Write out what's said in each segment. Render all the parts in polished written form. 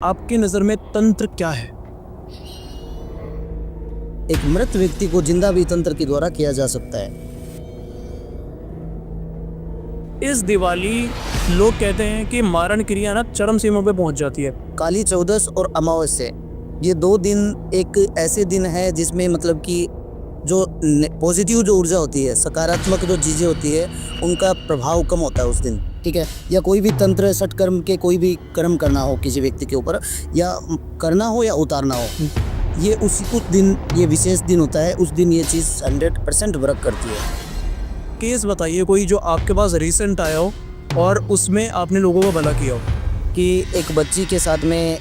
आपकी नज़र में तंत्र क्या है? एक मृत व्यक्ति को जिंदा भी तंत्र के द्वारा किया जा सकता है। इस दिवाली लोग कहते हैं कि मारण क्रिया ना चरम सीमा पे पहुंच जाती है। काली चौदस और अमावस्या, ये 2 दिन एक ऐसे दिन है जिसमें मतलब कि जो पॉजिटिव जो ऊर्जा होती है, सकारात्मक जो चीज़ें होती है, उनका प्रभाव कम होता है उस दिन, ठीक है। या कोई भी तंत्र सटकर्म के कोई भी कर्म करना हो किसी व्यक्ति के ऊपर, या करना हो या उतारना हो, ये उस दिन, ये विशेष दिन होता है, उस दिन ये चीज़ 100% वर्क करती है। केस बताइए कोई जो आपके पास रिसेंट आया हो और उसमें आपने लोगों को भला किया हो। कि एक बच्ची के साथ में,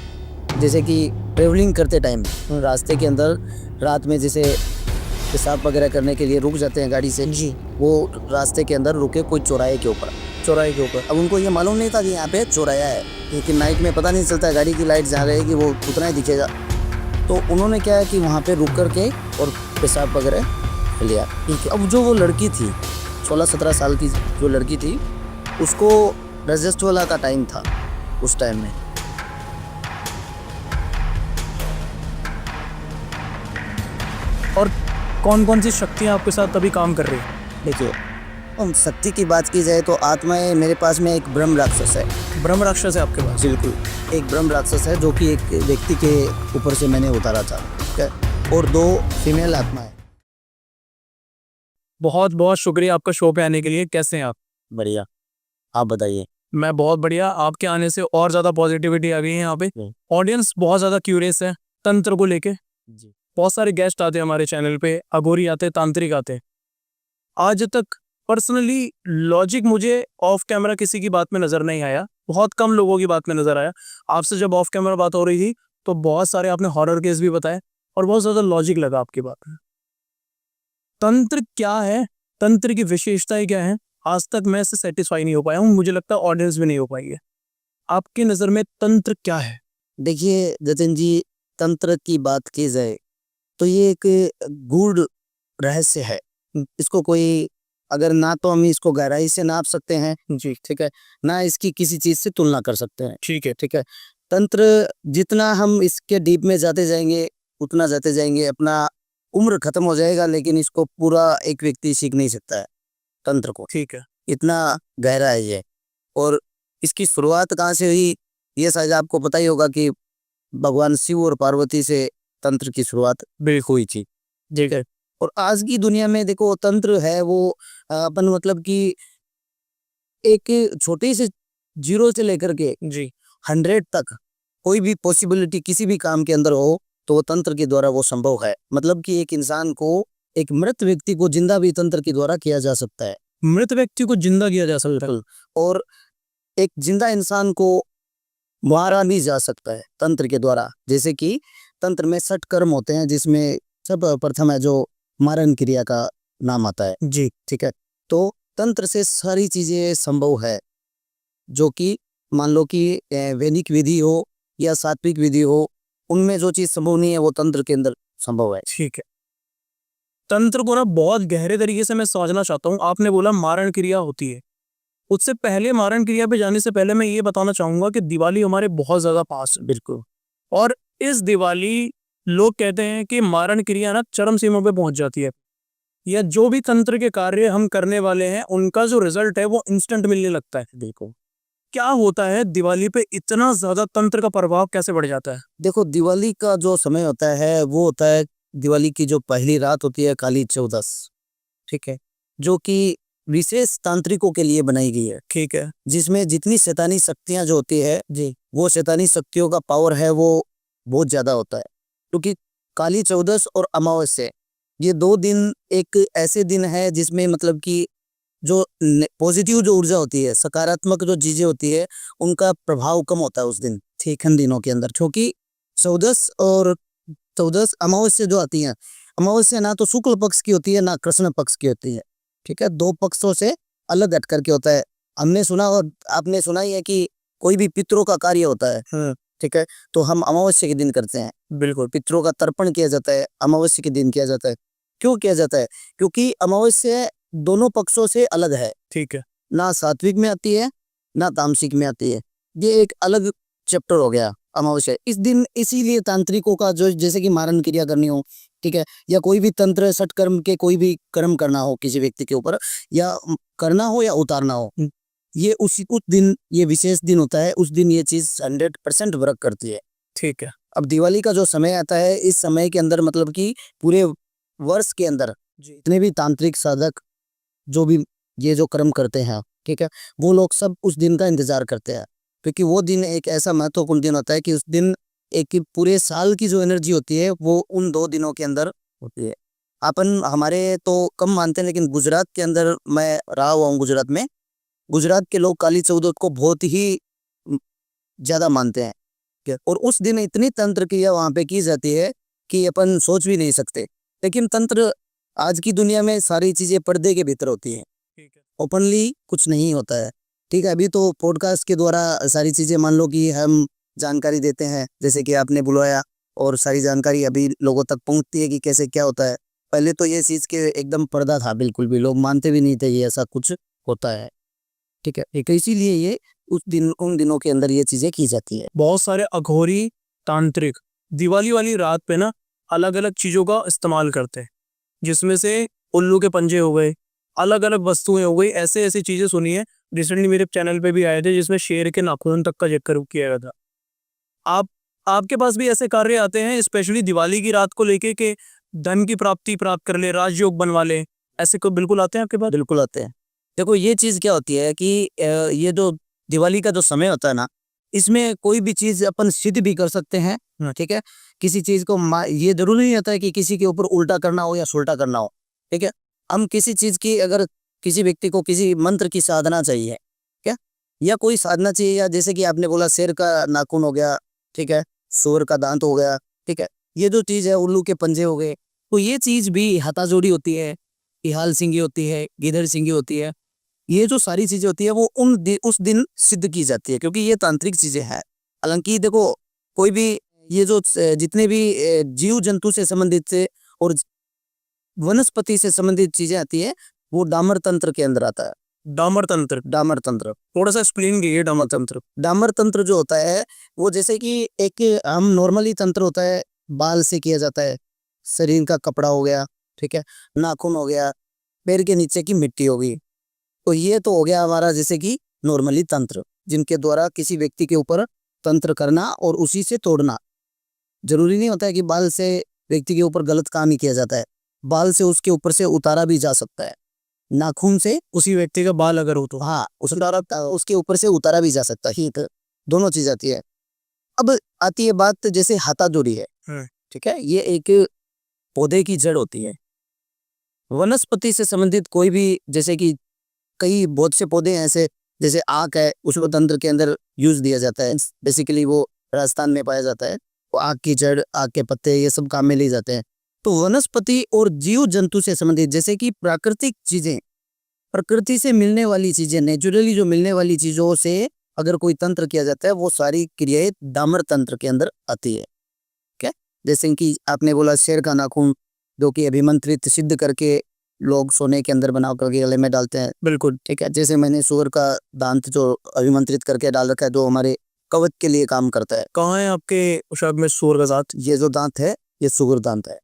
जैसे कि ट्रेवलिंग करते टाइम रास्ते के अंदर रात में जैसे पेशाब वगैरह करने के लिए रुक जाते हैं गाड़ी से जी, वो रास्ते के अंदर रुके कोई चौराहे के ऊपर। अब उनको ये मालूम नहीं था कि यहाँ पे चौराहा है, क्योंकि नाइट में पता नहीं चलता, गाड़ी की लाइट जहाँ रहेगी वो उतना ही दिखेगा। तो उन्होंने क्या है कि वहाँ पे रुक करके और पेशाब वगैरह लिया, ठीक है। अब जो वो लड़की थी 16-17 साल की जो लड़की थी, उसको रजस्वला का टाइम था उस टाइम में। और कौन कौन सी शक्तियाँ आपके साथ अभी काम कर रही है? देखिए, हम शक्ति की बात की जाए तो आत्माएं, मेरे पास में एक ब्रह्म राक्षस है। ब्रह्म राक्षस है आपके पास? बिल्कुल, एक ब्रह्म राक्षस है जो कि एक व्यक्ति के ऊपर से मैंने उतारा था, ठीक है, और 2 फीमेल आत्माएं। बहुत बहुत शुक्रिया आपका शो पे आने के लिए। कैसे हैं आप? बढ़िया, आप बताइए। मैं बहुत बढ़िया। आपके आने से और ज़्यादा पॉजिटिविटी आ गई है यहाँ पे। ऑडियंस बहुत ज़्यादा क्यूरियस है तंत्र को लेके। जी, बहुत सारे गेस्ट आते हैं हमारे चैनल पे, अघोरी आते हैं, तांत्रिक आते हैं। आज तक पर्सनली लॉजिक मुझे ऑफ कैमरा किसी की बात में नज़र नहीं आया, बहुत कम लोगों की बात में नज़र आया। आपसे जब ऑफ कैमरा बात हो रही थी तो बहुत सारे आपने हॉरर केस भी बताए और बहुत ज़्यादा लॉजिक लगा आपकी बात में। तंत्र क्या है, तंत्र की विशेषताएं क्या है, आज तक मैं इससे सेटिस्फाई नहीं हो पाया हूँ, मुझे लगता है ऑडियंस भी नहीं हो पाई है। आपकी नज़र में तंत्र क्या है? देखिए जतिन जी, तंत्र की बात की जाए तो ये एक गूढ़ रहस्य है। इसको कोई, अगर ना तो हम इसको गहराई से नाप सकते हैं जी, ठीक है, ना इसकी किसी चीज़ से तुलना कर सकते हैं, ठीक है। ठीक है। तंत्र, जितना हम इसके डीप में जाते जाएंगे उतना जाते जाएंगे, अपना उम्र खत्म हो जाएगा, लेकिन इसको पूरा एक व्यक्ति सीख नहीं सकता है तंत्र को, ठीक है। इतना गहरा है ये। और इसकी शुरुआत कहाँ से हुई, ये शायद आपको पता ही होगा कि भगवान शिव और पार्वती से तंत्र की शुरुआत बिल्कुल हुई थी, ठीक है। और आज की दुनिया में देखो, तंत्र है वो अपन मतलब कि एक छोटे से 0 से लेकर के जी 100 तक कोई भी पॉसिबिलिटी किसी भी काम के अंदर हो तो वो तंत्र के द्वारा वो संभव है। मतलब कि एक इंसान को, एक मृत व्यक्ति को जिंदा भी तंत्र के द्वारा किया जा सकता है। मृत व्यक्ति को जिंदा किया जा सकता है। बिल्कुल। और एक जिंदा इंसान को मारा भी जा सकता है तंत्र के द्वारा। जैसे कि तंत्र में 60 कर्म होते हैं, जिसमें सब प्रथम है जो मारण क्रिया का नाम आता है जी ठीक है। तो तंत्र से सारी चीजें संभव है, जो कि मान लो कि वैदिक विधि हो या सात्विक विधि हो, उनमें जो चीज संभव नहीं है वो तंत्र के अंदर संभव है। ठीक है। तंत्र को ना बहुत गहरे तरीके से मैं समझना चाहता हूँ। आपने बोला मारण क्रिया होती है, उससे पहले मारण क्रिया पे जाने से पहले मैं ये बताना चाहूंगा कि दिवाली हमारे बहुत ज्यादा पास है। बिल्कुल। और इस दिवाली लोग कहते हैं कि मारण क्रिया ना चरम सीमा पे पहुंच जाती है, या जो भी तंत्र के कार्य हम करने वाले हैं उनका जो रिजल्ट है वो इंस्टेंट मिलने लगता है। बिल्कुल। क्या होता है दिवाली पे इतना ज्यादा तंत्र का प्रभाव कैसे बढ़ जाता है? देखो, दिवाली का जो समय होता है वो होता है, दिवाली की जो पहली रात होती है काली चौदस, ठीक है, जो कि विशेष तांत्रिकों के लिए बनाई गई है, ठीक है। जिसमें जितनी शैतानी शक्तियां जो होती है जी, वो शैतानी शक्तियों का पावर है वो बहुत ज्यादा होता है। क्योंकि काली चौदस और अमावस्या, ये 2 दिन एक ऐसे दिन है जिसमें मतलब कि जो पॉजिटिव जो ऊर्जा होती है, सकारात्मक जो चीजें होती है, उनका प्रभाव कम होता है उस दिन, ठीक है, दिनों के अंदर। क्योंकि चौदस अमावस्या जो आती है, अमावस्या ना तो शुक्ल पक्ष की होती है ना कृष्ण पक्ष की होती है, ठीक है, 2 पक्षों से अलग हट करके होता है। हमने सुना और आपने सुना ही है कि कोई भी पितरों का कार्य होता है, ठीक है, तो हम अमावस्या के दिन करते हैं। बिल्कुल। पितरों का तर्पण किया जाता है, अमावस्या के दिन किया जाता है। क्यों किया जाता है? क्योंकि अमावस्या दोनों पक्षों से अलग है, ठीक है। ना सात्विक में आती है ना तामसिक में आती है। ये एक अलग चैप्टर हो गया अमावस्या इस दिन इसीलिए तांत्रिकों का जो जैसे कि मारण क्रिया करनी हो, ठीक है, या कोई भी तंत्र सटकर्म के कोई भी कर्म करना हो किसी व्यक्ति के ऊपर, या करना हो या उतारना हो, ये उस दिन ये विशेष दिन होता है, उस दिन ये चीज 100% वर्क करती है। ठीक है। अब दिवाली का जो समय आता है, इस समय के अंदर मतलब कि पूरे वर्ष के अंदर जितने भी तांत्रिक साधक जो भी ये जो कर्म करते हैं, ठीक है, वो लोग सब उस दिन का इंतजार करते हैं, क्योंकि वो दिन एक ऐसा महत्वपूर्ण दिन होता है कि उस दिन एक पूरे साल की जो एनर्जी होती है वो उन 2 दिनों के अंदर होती है। अपन हमारे तो कम मानते हैं, लेकिन गुजरात के अंदर मैं रहा हुआ हूँ गुजरात में, गुजरात के लोग काली चौदस को बहुत ही ज्यादा मानते हैं, और उस दिन इतनी तंत्र क्रिया वहां पे की जाती है कि अपन सोच भी नहीं सकते। लेकिन तंत्र आज की दुनिया में सारी चीजें पर्दे के भीतर होती है, ठीक है। ओपनली कुछ नहीं होता है, ठीक है। अभी तो पॉडकास्ट के द्वारा सारी चीजें मान लो कि हम जानकारी देते हैं, जैसे कि आपने बुलाया, और सारी जानकारी अभी लोगों तक पहुंचती है कि कैसे क्या होता है। पहले तो ये चीज के एकदम पर्दा था, बिल्कुल भी लोग मानते भी नहीं थे ये ऐसा कुछ होता है, ठीक है। एक इसीलिए ये उस दिन उन दिनों के अंदर ये चीजें की जाती है। बहुत सारे अघोरी तांत्रिक दिवाली वाली रात पे ना अलग अलग चीजों का इस्तेमाल करते हैं, जिसमें से उल्लू के पंजे हो गए, अलग अलग वस्तुएं हो गई, ऐसे ऐसी चीजें सुनी है। रिसेंटली मेरे चैनल पे भी आए थे जिसमें शेर के नाखून तक का जिक्र किया गया था। आप आपके पास भी ऐसे कार्य आते हैं स्पेशली दिवाली की रात को लेके के धन की प्राप्ति प्राप्त कर ले, राजयोग बनवा ले, ऐसे को बिल्कुल आते हैं आपके पास? बिल्कुल आते हैं। देखो ये चीज क्या होती है कि ये जो दिवाली का जो समय होता है ना, इसमें कोई भी चीज अपन सिद्ध भी कर सकते हैं, ठीक है। किसी चीज को ये जरूरी नहीं होता है कि किसी के ऊपर उल्टा करना हो या सुलटा करना हो, ठीक है। हम किसी चीज की अगर किसी व्यक्ति को किसी मंत्र की साधना चाहिए, क्या, या कोई साधना चाहिए, या जैसे कि आपने बोला शेर का नाखून हो गया, ठीक है, सूअर का दांत हो गया, ठीक है, ये जो चीज है उल्लू के पंजे हो गए, तो ये चीज भी हथाजोड़ी होती है, इहाल सिंगी होती है, गिदड़ सिंगी होती है, ये जो सारी चीजें होती है वो उस दिन सिद्ध की जाती है, क्योंकि ये तांत्रिक चीजें हैं। हालांकि देखो कोई भी ये जो जितने भी जीव जंतु से संबंधित से और वनस्पति से संबंधित चीजें आती है, वो डामर तंत्र के अंदर आता है। डामर तंत्र, डामर तंत्र थोड़ा सा एक्सप्लेन कीजिए डामर तंत्र। डामर तंत्र जो होता है वो जैसे कि एक हम नॉर्मली तंत्र होता है, बाल से किया जाता है, शरीर का कपड़ा हो गया, ठीक है, नाखून हो गया, पैर के नीचे की मिट्टी होगी, तो ये तो हो गया हमारा जैसे कि नॉर्मली तंत्र, जिनके द्वारा किसी व्यक्ति के ऊपर तंत्र करना और उसी से तोड़ना। जरूरी नहीं होता है कि बाल से व्यक्ति के ऊपर गलत काम ही किया जाता है, बाल से उसके ऊपर से उतारा भी जा सकता है, नाखून से उसी व्यक्ति का बाल अगर हो तो हाँ उसके ऊपर से उतारा भी जा सकता है, ठीक है, दोनों चीज आती है। अब आती है बात जैसे हाथाजोड़ी है, ठीक है, ये एक पौधे की जड़ होती है। वनस्पति से संबंधित कोई भी जैसे कि कई बहुत से पौधे हैं ऐसे, जैसे आक है, उसको तंत्र के अंदर यूज दिया जाता है, बेसिकली वो राजस्थान में पाया जाता है, वो आक की जड़, आक के पत्ते, ये सब काम में लिए जाते हैं। तो वनस्पति और जीव जंतु से संबंधित जैसे कि प्राकृतिक चीजें, प्रकृति से मिलने वाली चीजें, नेचुरली जो मिलने वाली चीजों से अगर कोई तंत्र किया जाता है, वो सारी क्रियाएं डामर तंत्र के अंदर आती है, क्या, जैसे कि आपने बोला शेर का नाखून, जो कि अभिमंत्रित सिद्ध करके लोग सोने के अंदर बना करके गले में डालते हैं, बिल्कुल, ठीक है। जैसे मैंने सूअर का दांत जो अभिमंत्रित करके डाल रखा है, जो हमारे कवच के लिए काम करता है। कहाँ है आपके शब्द में सूअर का दांत? ये जो दांत है ये सूअर दांत है।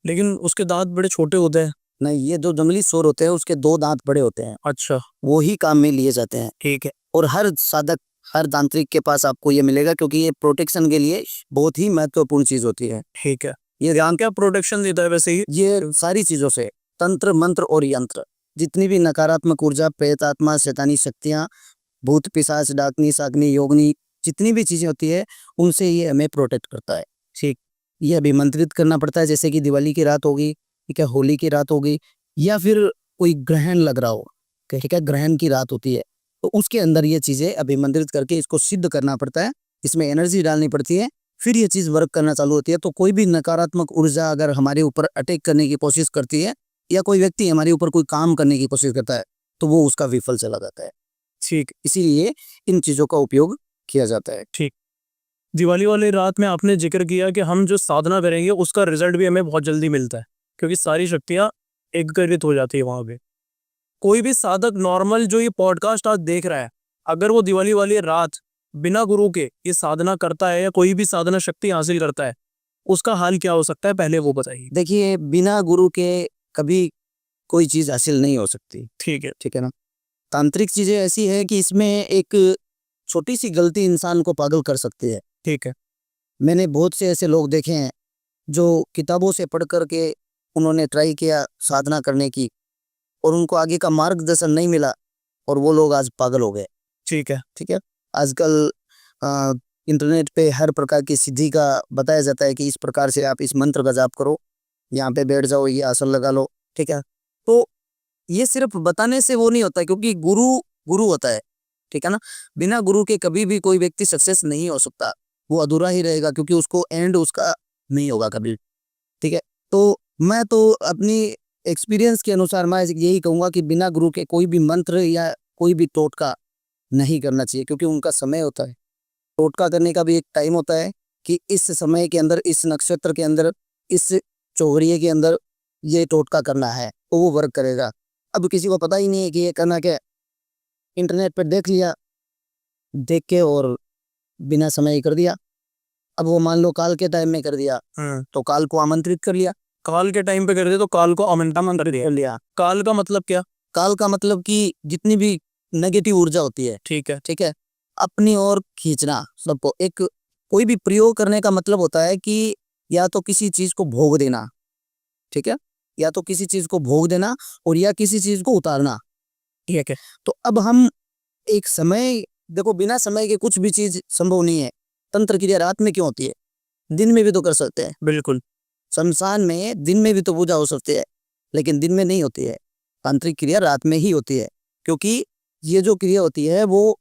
लेकिन उसके दांत बड़े छोटे होते हैं। नहीं, ये जो जंगली सूअर होते हैं उसके 2 दांत बड़े होते हैं, अच्छा, वो ही काम में लिए जाते हैं, ठीक है। और हर साधक, हर तांत्रिक के पास आपको ये मिलेगा, क्योंकि ये प्रोटेक्शन के लिए बहुत ही महत्वपूर्ण चीज होती है। ठीक है। ये ध्यान क्या प्रोटेक्शन देता है वैसे ही? ये सारी चीजों से, तंत्र मंत्र और यंत्र, जितनी भी नकारात्मक ऊर्जा, प्रेत आत्मा, शैतानी शक्तियां, भूत पिशाच, डाकनी सागनी योगनी, जितनी भी चीजें होती है उनसे ये हमें प्रोटेक्ट करता है, ठीक। ये अभिमंत्रित करना पड़ता है, जैसे कि दिवाली की रात होगी, ठीक है, होली की रात होगी, या फिर कोई ग्रहण लग रहा हो, ठीक है, ग्रहण की रात होती है, तो उसके अंदर ये चीजें अभिमंत्रित करके इसको सिद्ध करना पड़ता है, इसमें एनर्जी डालनी पड़ती है, फिर ये चीज वर्क करना चालू होती है। तो कोई भी नकारात्मक ऊर्जा अगर हमारे ऊपर अटैक करने की कोशिश करती है, या कोई व्यक्ति हमारे ऊपर कोई काम करने की कोशिश करता है, तो वो उसका विफल चला जाता है, ठीक। इसीलिए इन चीजों का उपयोग किया जाता है। ठीक। दिवाली वाली रात में आपने जिक्र किया कि हम जो साधना करेंगे उसका रिजल्ट भी हमें बहुत जल्दी मिलता है, क्योंकि सारी शक्तियां एकत्रित हो जाती है वहां पे। कोई भी साधक नॉर्मल जो ये पॉडकास्ट आज देख रहा है, अगर वो दिवाली वाली रात बिना गुरु के ये साधना करता है या कोई भी साधना शक्ति हासिल करता है, उसका हाल क्या हो सकता है, पहले वो बताइए। देखिए, बिना गुरु के कभी कोई चीज़ हासिल नहीं हो सकती, ठीक है। ठीक है ना? तांत्रिक चीज़ें ऐसी है कि इसमें एक छोटी-सी गलती इंसान को पागल कर सकती है। ठीक है। मैंने बहुत से ऐसे लोग देखे हैं, जो किताबों से पढ़ कर के उन्होंने ट्राई किया साधना करने की और उनको आगे का मार्गदर्शन नहीं मिला और वो लोग आज पागल हो गए, ठीक है। ठीक है? आजकल इंटरनेट पे हर प्रकार की सिद्धि का बताया जाता है कि इस प्रकार से आप इस मंत्र का जाप करो, यहाँ पे बैठ जाओ, ये आसन लगा लो, ठीक है? तो ये सिर्फ बताने से वो नहीं होता, क्योंकि गुरु गुरु होता है, ठीक है ना? बिना गुरु के कभी भी कोई व्यक्ति सक्सेस नहीं हो सकता, वो अधूरा ही रहेगा, क्योंकि उसको एंड उसका नहीं होगा कभी, ठीक है? तो मैं तो अपनी एक्सपीरियंस के अनुसार मैं यही कहूँगा कि बिना गुरु के कोई भी मंत्र या कोई भी टोटका नहीं करना चाहिए, क्योंकि उनका समय होता है। टोटका करने का भी एक टाइम होता है कि इस समय के अंदर, इस नक्षत्र के अंदर, इस चौघड़िये के अंदर ये टोटका करना है, तो वो वर्क करेगा। अब किसी को पता ही नहीं है कि ये करना क्या है, इंटरनेट पर देख लिया, देख के और बिना समय ही कर दिया। अब वो मान लो काल के टाइम में कर दिया, तो काल को आमंत्रित कर लिया, काल के टाइम पे कर दे तो काल को आमंत्रण कर कर लिया। काल का मतलब क्या? काल का मतलब कि जितनी भी नेगेटिव ऊर्जा होती है, ठीक है। ठीक है, अपनी ओर खींचना सबको। एक कोई भी प्रयोग करने का मतलब होता है कि या तो किसी चीज को भोग देना, ठीक है, या तो किसी चीज को भोग देना और या किसी चीज को उतारना, ठीक है। तो अब हम एक समय, देखो बिना समय के कुछ भी चीज संभव नहीं है। तंत्र क्रिया रात में क्यों होती है? दिन में भी तो कर सकते हैं। बिल्कुल। शमशान में दिन में भी तो पूजा हो सकती है, लेकिन दिन में नहीं होती है। तांत्रिक क्रिया रात में ही होती है, क्योंकि ये जो क्रिया होती है वो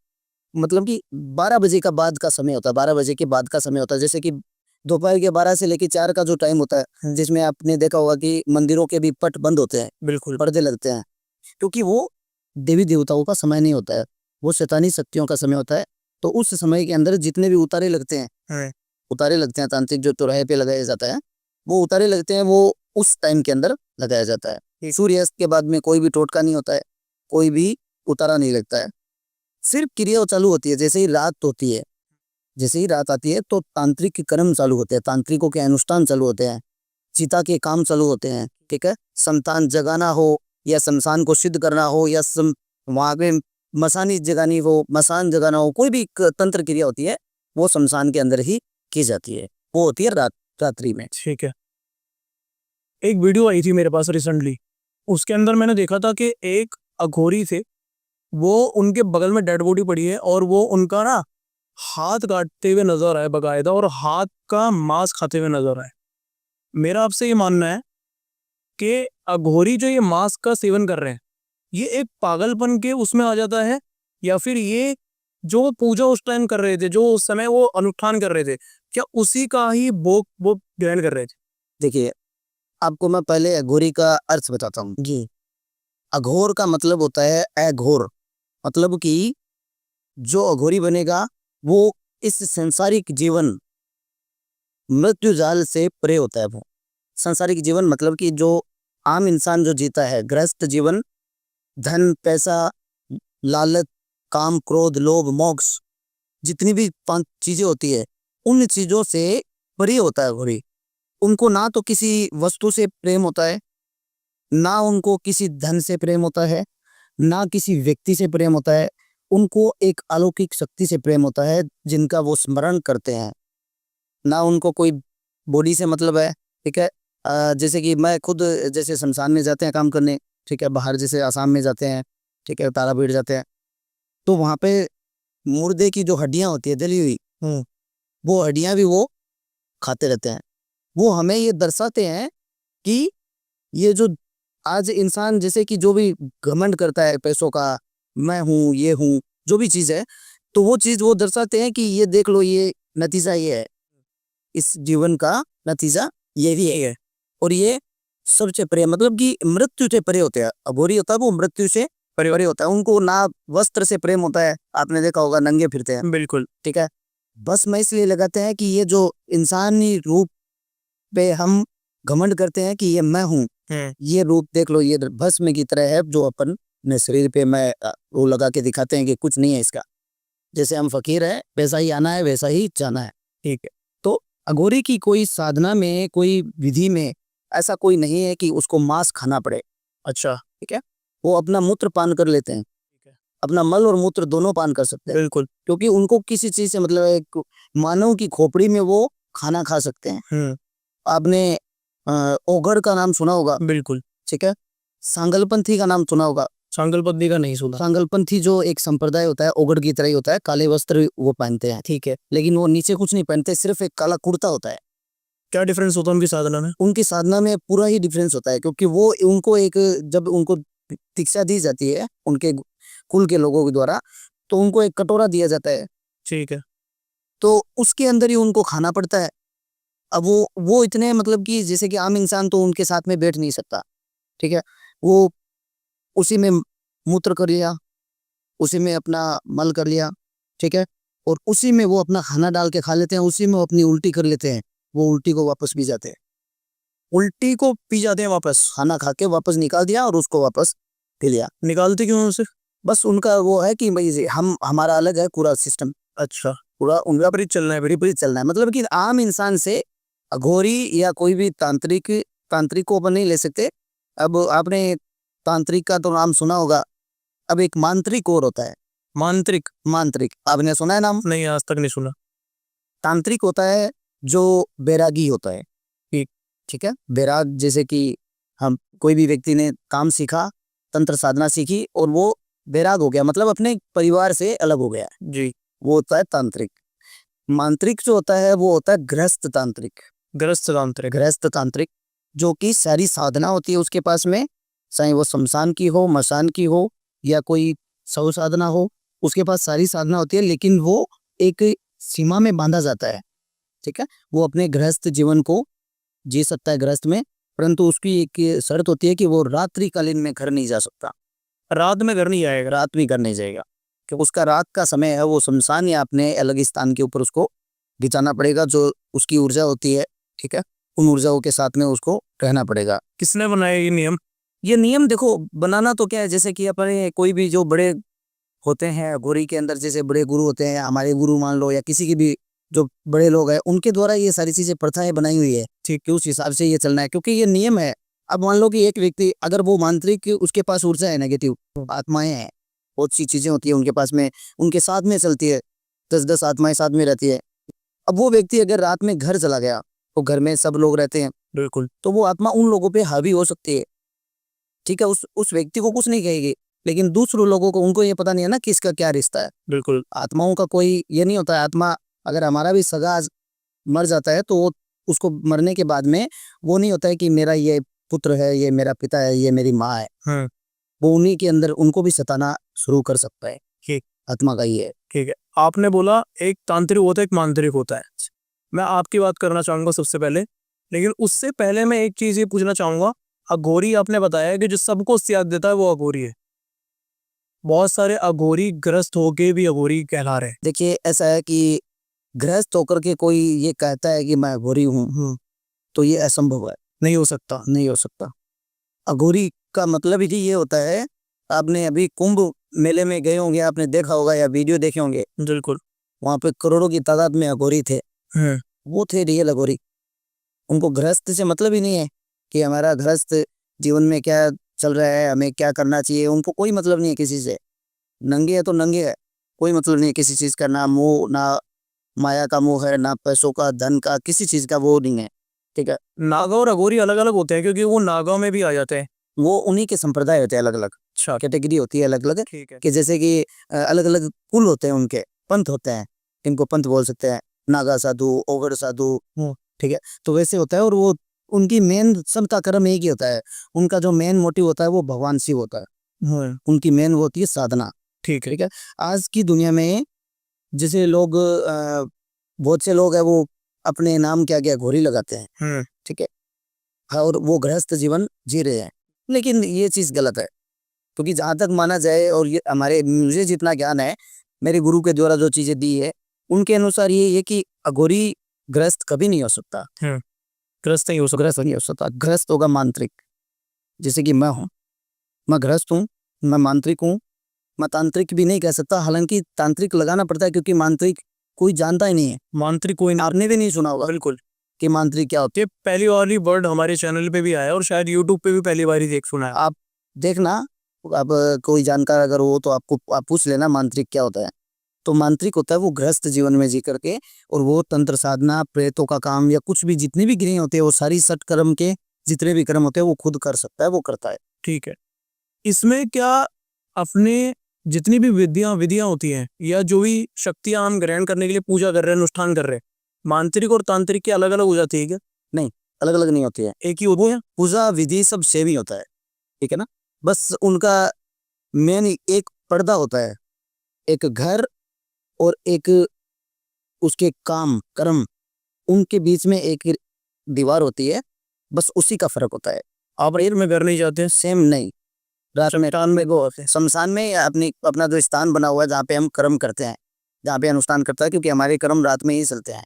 मतलब कि 12 बजे का बाद का समय होता है, 12 बजे के बाद का समय होता है। जैसे कि दोपहर के 12 से लेकर 4 का जो टाइम होता है, जिसमें आपने देखा होगा कि मंदिरों के भी पट बंद होते हैं, बिल्कुल। पर्दे लगते हैं, क्योंकि वो देवी देवताओं का समय नहीं होता है, वो शैतानी शक्तियों का समय होता है। तो उस समय के अंदर जितने भी उतारे लगते हैं, उतारे लगते हैं तांत्रिक, जो चौराहे पे लगाया जाता है, वो उतारे लगते हैं, वो उस टाइम के अंदर लगाया जाता है। सूर्यास्त के बाद में कोई भी टोटका नहीं होता है, कोई भी उतारा नहीं लगता है, सिर्फ क्रिया चालू होती है। जैसे ही रात होती है, जैसे ही रात आती है, तो तांत्रिक के कर्म चालू होते हैं, तांत्रिकों के अनुष्ठान चालू होते हैं, चिता के काम चालू होते हैं, ठीक है? संतान जगाना हो या शमशान को सिद्ध करना हो या वहां पे मसानी जगानी हो, मसान जगाना हो, कोई भी तंत्र क्रिया होती है वो शमशान के अंदर ही की जाती है, वो होती है रात्रि में। ठीक है। एक वीडियो आई थी मेरे पास रिसेंटली, उसके अंदर मैंने देखा था कि एक अघोरी थे, वो उनके बगल में डेड बॉडी पड़ी है और वो उनका ना हाथ काटते हुए नजर आए बकायदा, और हाथ का मांस खाते हुए नजर आए। मेरा आपसे ये मानना है कि अघोरी जो ये मांस का सेवन कर रहे हैं, ये एक पागलपन के उसमें आ जाता है, या फिर ये जो पूजा उस टाइम कर रहे थे, जो उस समय वो अनुष्ठान कर रहे थे, क्या उसी का ही भोग वो ग्रहण कर रहे थे? देखिए, आपको मैं पहले अघोरी का अर्थ बताता हूँ जी। अघोर का मतलब होता है अघोर, मतलब कि जो अघोरी बनेगा वो इस संसारिक जीवन मृत्यु जाल से परे होता है। वो संसारिक जीवन मतलब कि जो आम इंसान जो जीता है, गृहस्थ जीवन, धन पैसा, लालच, काम क्रोध लोभ मोक्ष, जितनी भी 5 चीजें होती है, उन चीजों से परे होता है अघोरी। उनको ना तो किसी वस्तु से प्रेम होता है, ना उनको किसी धन से प्रेम होता है, ना किसी व्यक्ति से प्रेम होता है। उनको एक अलौकिक शक्ति से प्रेम होता है, जिनका वो स्मरण करते हैं। ना उनको कोई बॉडी से मतलब है, ठीक है? जैसे कि मैं खुद, जैसे शमशान में जाते हैं काम करने, ठीक है, बाहर जैसे आसाम में जाते हैं, ठीक है, तारापीठ जाते हैं, तो वहाँ पे मुर्दे की जो हड्डियाँ होती है जली हुई, वो हड्डियाँ भी वो खाते रहते हैं। वो हमें ये दर्शाते हैं कि ये जो आज इंसान, जैसे कि जो भी घमंड करता है पैसों का, मैं हूँ, ये हूँ, जो भी चीज़ है, तो वो चीज़ वो दर्शाते हैं कि ये देख लो, ये नतीजा ये है, इस जीवन का नतीजा ये भी है। और ये सबसे परे, मतलब कि मृत्यु से परे होते हैं। अघोरी होता है वो मृत्यु से परे होता है। उनको ना वस्त्र से प्रेम होता है, आपने देखा होगा नंगे फिरते हैं, बिल्कुल। ठीक है? बस मैं इसलिए लगाते हैं कि ये जो इंसानी रूप पे हम घमंड करते हैं कि ये मैं हूँ, ये रूप देख लो, ये भस्म की तरह है, जो अपन ने शरीर पे मैं वो लगा के दिखाते हैं कि कुछ नहीं है इसका। जैसे हम फकीर है वैसा ही आना है वैसा ही जाना है। ठीक है। तो अघोरी की कोई साधना में कोई विधि में ऐसा कोई नहीं है कि उसको मांस खाना पड़े। अच्छा। ठीक है, वो अपना मूत्र पान कर लेते हैं, ठीक है। अपना मल और मूत्र दोनों पान कर सकते हैं, बिल्कुल। क्योंकि उनको किसी चीज से मतलब एक मानव की खोपड़ी में वो खाना खा सकते हैं। आपने ओघड़ का नाम सुना होगा। बिल्कुल। ठीक है, सांगलपंथी का नाम सुना होगा। सांगलपंथी का नहीं सुना। सांगलपंथी जो एक संप्रदाय होता है ओघड़ की तरह ही होता है, काले वस्त्र वो पहनते हैं। ठीक है। लेकिन वो नीचे कुछ नहीं पहनते, सिर्फ एक काला कुर्ता होता है। क्या डिफरेंस होता है उनकी साधना में? उनकी साधना में पूरा ही डिफरेंस होता है, क्योंकि वो उनको एक जब उनको दीक्षा दी जाती है उनके कुल के लोगों के द्वारा, तो उनको एक कटोरा दिया जाता है, ठीक है। तो उसके अंदर ही उनको खाना पड़ता है। अब वो इतने मतलब कि जैसे कि आम इंसान तो उनके साथ में बैठ नहीं सकता। ठीक है, वो उसी में मूत्र कर लिया, उसी में अपना मल कर लिया। ठीक है, और उसी में वो अपना खाना डाल के खा लेते हैं, उसी में वो अपनी उल्टी कर लेते हैं, वो उल्टी को वापस भी जाते हैं। उल्टी को पी जाते हैं वापस? खाना खा के वापस निकाल दिया और उसको वापस पी लिया। निकालते क्यों हैं उसे? बस उनका वो है कि भाई हम हमारा अलग है पूरा सिस्टम, अच्छा। पूरा उनका विपरीत चलना है। विपरीत चलना है। मतलब कि आम इंसान से अघोरी या कोई भी तांत्रिक को अपन नहीं ले सकते। अब आपने तांत्रिक का तो नाम सुना होगा, अब एक मांत्रिक और होता है। मांत्रिक? मांत्रिक आपने सुना है नाम? नहीं, आज तक नहीं सुना। तांत्रिक होता है जो बैरागी होता है। ठीक। ठीक है, बैराग जैसे कि हम कोई भी व्यक्ति ने काम सीखा, तंत्र साधना सीखी और वो बैराग हो गया, मतलब अपने परिवार से अलग हो गया, जी। वो होता है तांत्रिक। मांत्रिक जो होता है वो होता है गृहस्थ तांत्रिक। ग्रस्त तांत्रिक। गृहस्थ तांत्रिक जो कि सारी साधना होती है उसके पास में, चाहे वो शमशान की हो, मशान की हो या कोई सौ साधना हो, उसके पास सारी साधना होती है, लेकिन वो एक सीमा में बांधा जाता है। ठीक है, वो अपने गृहस्थ जीवन को जी सकता है गृहस्थ में, परंतु उसकी एक शर्त होती है कि वो रात्रिकालीन में घर नहीं जा सकता। रात में घर नहीं आएगा? रात भी घर नहीं जाएगा, कि उसका रात का समय है, वो शमशान या अपने अलग स्थान के ऊपर उसको बिताना पड़ेगा, जो उसकी ऊर्जा होती है। ठीक है, उन ऊर्जाओं के साथ में उसको रहना पड़ेगा। किसने बनाया ये नियम? ये नियम देखो बनाना तो क्या है, जैसे कि अपने कोई भी जो बड़े होते हैं अघोरी के अंदर, जैसे बड़े गुरु होते हैं, हमारे गुरु मान लो या किसी की भी जो बड़े लोग हैं, उनके द्वारा ये सारी चीजें प्रथाएं बनाई हुई है। ठीक है, उस हिसाब से ये चलना है, क्योंकि ये नियम है। अब मान लो कि एक व्यक्ति अगर वो मांत्रिक, उसके पास ऊर्जा है, नेगेटिव आत्माएं हैं, बहुत सी चीजें होती है उनके पास में, उनके साथ में चलती है, 10-10 आत्माएं साथ में रहती है। अब वो व्यक्ति अगर रात में घर चला गया, तो घर में सब लोग रहते हैं, बिल्कुल। तो वो आत्मा उन लोगों पे हावी हो सकती है। ठीक है, उस व्यक्ति को कुछ नहीं कहेगी, लेकिन दूसरों लोगों को, उनको ये पता नहीं है ना किसका क्या रिश्ता है। बिल्कुल। आत्माओं का कोई ये नहीं होता है। आत्मा अगर हमारा भी सगा मर जाता है, तो उसको मरने के बाद में वो नहीं होता है कि मेरा ये पुत्र है, ये मेरा पिता है, ये मेरी माँ है। हाँ। वो उन्हीं के अंदर उनको भी सताना शुरू कर सकता है। ठीक। आत्मा का ये है। ठीक है, आपने बोला एक तांत्रिक होता है, एक मांत्रिक होता है। मैं आपकी बात करना चाहूंगा सबसे पहले, लेकिन उससे पहले मैं एक चीज ये पूछना चाहूंगा। अघोरी आपने बताया कि जो सबको त्याग देता है वो अघोरी है। बहुत सारे अघोरी ग्रस्त होके भी अघोरी कहला रहे हैं। देखिए ऐसा है कि गृहस्थ होकर के कोई ये कहता है कि मैं अघोरी हूँ, तो ये असंभव है, नहीं हो सकता। नहीं हो सकता। अघोरी का मतलब ही ये होता है, आपने अभी कुंभ मेले में गए होंगे, आपने देखा होगा या वीडियो देखे होंगे, बिल्कुल। वहां पे करोड़ों की तादाद में अघोरी थे। हाँ। वो थे रियल अघोरी। उनको गृहस्थ से मतलब ही नहीं है कि हमारा गृहस्थ जीवन में क्या चल रहा है, हमें क्या करना चाहिए, उनको कोई मतलब नहीं है किसी से। नंगे है तो नंगे है, कोई मतलब नहीं है किसी चीज का, ना मोह, ना माया का मोह है, ना पैसों का, धन का, किसी चीज का वो नहीं है। ठीक है, नागा और अघोरी अलग अलग होते हैं, क्योंकि वो नागा में भी आ जाते हैं। वो उन्हीं के संप्रदाय होते हैं, अलग अलग अच्छा। कैटेगरी होती है अलग अलग, ठीक है। कि जैसे कि अलग अलग कुल होते हैं, उनके पंथ होते हैं, इनको पंथ बोल सकते हैं, नागा साधु, ओगड़ साधु। ठीक है, तो वैसे होता है। और वो उनकी मेन सबका कर्म एक ही होता है, उनका जो मेन मोटिव होता है वो भगवान शिव होता है। हाँ। उनकी मेन वो होती है साधना। ठीक है। ठीक है, आज की दुनिया में जैसे लोग बहुत से लोग हैं वो अपने नाम क्या क्या घोरी लगाते हैं। हाँ। ठीक है, और वो गृहस्थ जीवन जी रहे हैं, लेकिन ये चीज गलत है। क्योंकि जहाँ तक माना जाए, और ये हमारे मुझे जितना ज्ञान है, मेरे गुरु के द्वारा जो चीजें दी है, उनके अनुसार ये है कि अघोरी ग्रस्त कभी नहीं हो सकता। हाँ। ग्रस्त नहीं हो सकता। ग्रस्त नहीं हो सकता, ग्रस्त होगा मांत्रिक। जैसे कि मैं हूँ, मैं गृहस्थ हूँ, मैं मांत्रिक हूँ, मैं तांत्रिक भी नहीं कह सकता, हालांकि तांत्रिक लगाना पड़ता है क्योंकि मांत्रिक कोई जानता ही नहीं है। मांत्रिक कोई नहीं, आपने भी नहीं सुना होगा बिल्कुल। कि मांत्रिक क्या होता ये पहली वाली वर्ड हमारे चैनल पे भी आया और शायद यूट्यूब पे भी पहली बार ही देख सुना है। है। आप देखना, अब कोई जानकार अगर हो तो आप पूछ लेना मांत्रिक क्या होता है। तो मांत्रिक होता है वो गृहस्थ जीवन में जी करके, और वो तंत्र साधना, प्रेतों का काम, या कुछ भी जितने भी क्रिया होते हैं वो सारी सठ कर्म के जितने भी कर्म होते हैं वो खुद कर सकता है, वो करता है। ठीक है, इसमें क्या अपने जितनी भी विधियां होती हैं या जो भी शक्तियां हम ग्रहण करने के लिए पूजा कर रहे हैं, अनुष्ठान कर रहे हैं, मांत्रिक और तांत्रिक की अलग अलग हो जाती है क्या? नहीं, अलग अलग नहीं होती है, एक ही होती है? पूजा विधि सब सेम ही होता है, ठीक है ना। बस उनका मेन एक पर्दा होता है, एक घर और एक उसके काम कर्म, उनके बीच में एक दीवार होती है, बस उसी का फर्क होता है। आप रेल में घर नहीं जाते हैं? सेम नहीं, रात में शमशान में वो होते हैं। शमशान में या अपना जो स्थान बना हुआ है जहाँ पे हम कर्म करते हैं, जहाँ पे अनुष्ठान करता है, क्योंकि हमारे कर्म रात में ही चलते हैं।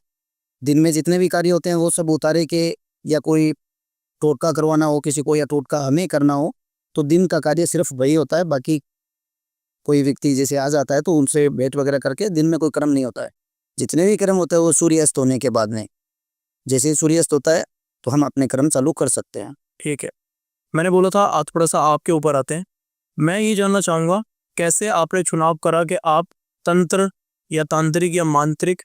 दिन में जितने भी कार्य होते हैं वो सब उतारे के, या कोई टोटका करवाना हो किसी को या टोटका हमें करना हो, तो दिन का कार्य सिर्फ वही होता है। बाकी कोई व्यक्ति जैसे आ जाता है तो उनसे भेंट वगैरह करके दिन में कोई कर्म नहीं होता है। जितने भी कर्म होते हैं वो सूर्यास्त होने के बाद में, जैसे ही सूर्यास्त होता है तो हम अपने कर्म चालू कर सकते हैं। ठीक है, मैंने बोला था आज थोड़ा सा आपके ऊपर आते हैं। मैं ये जानना चाहूँगा कैसे आपने चुनाव करा कि आप तंत्र या तांत्रिक या मांत्रिक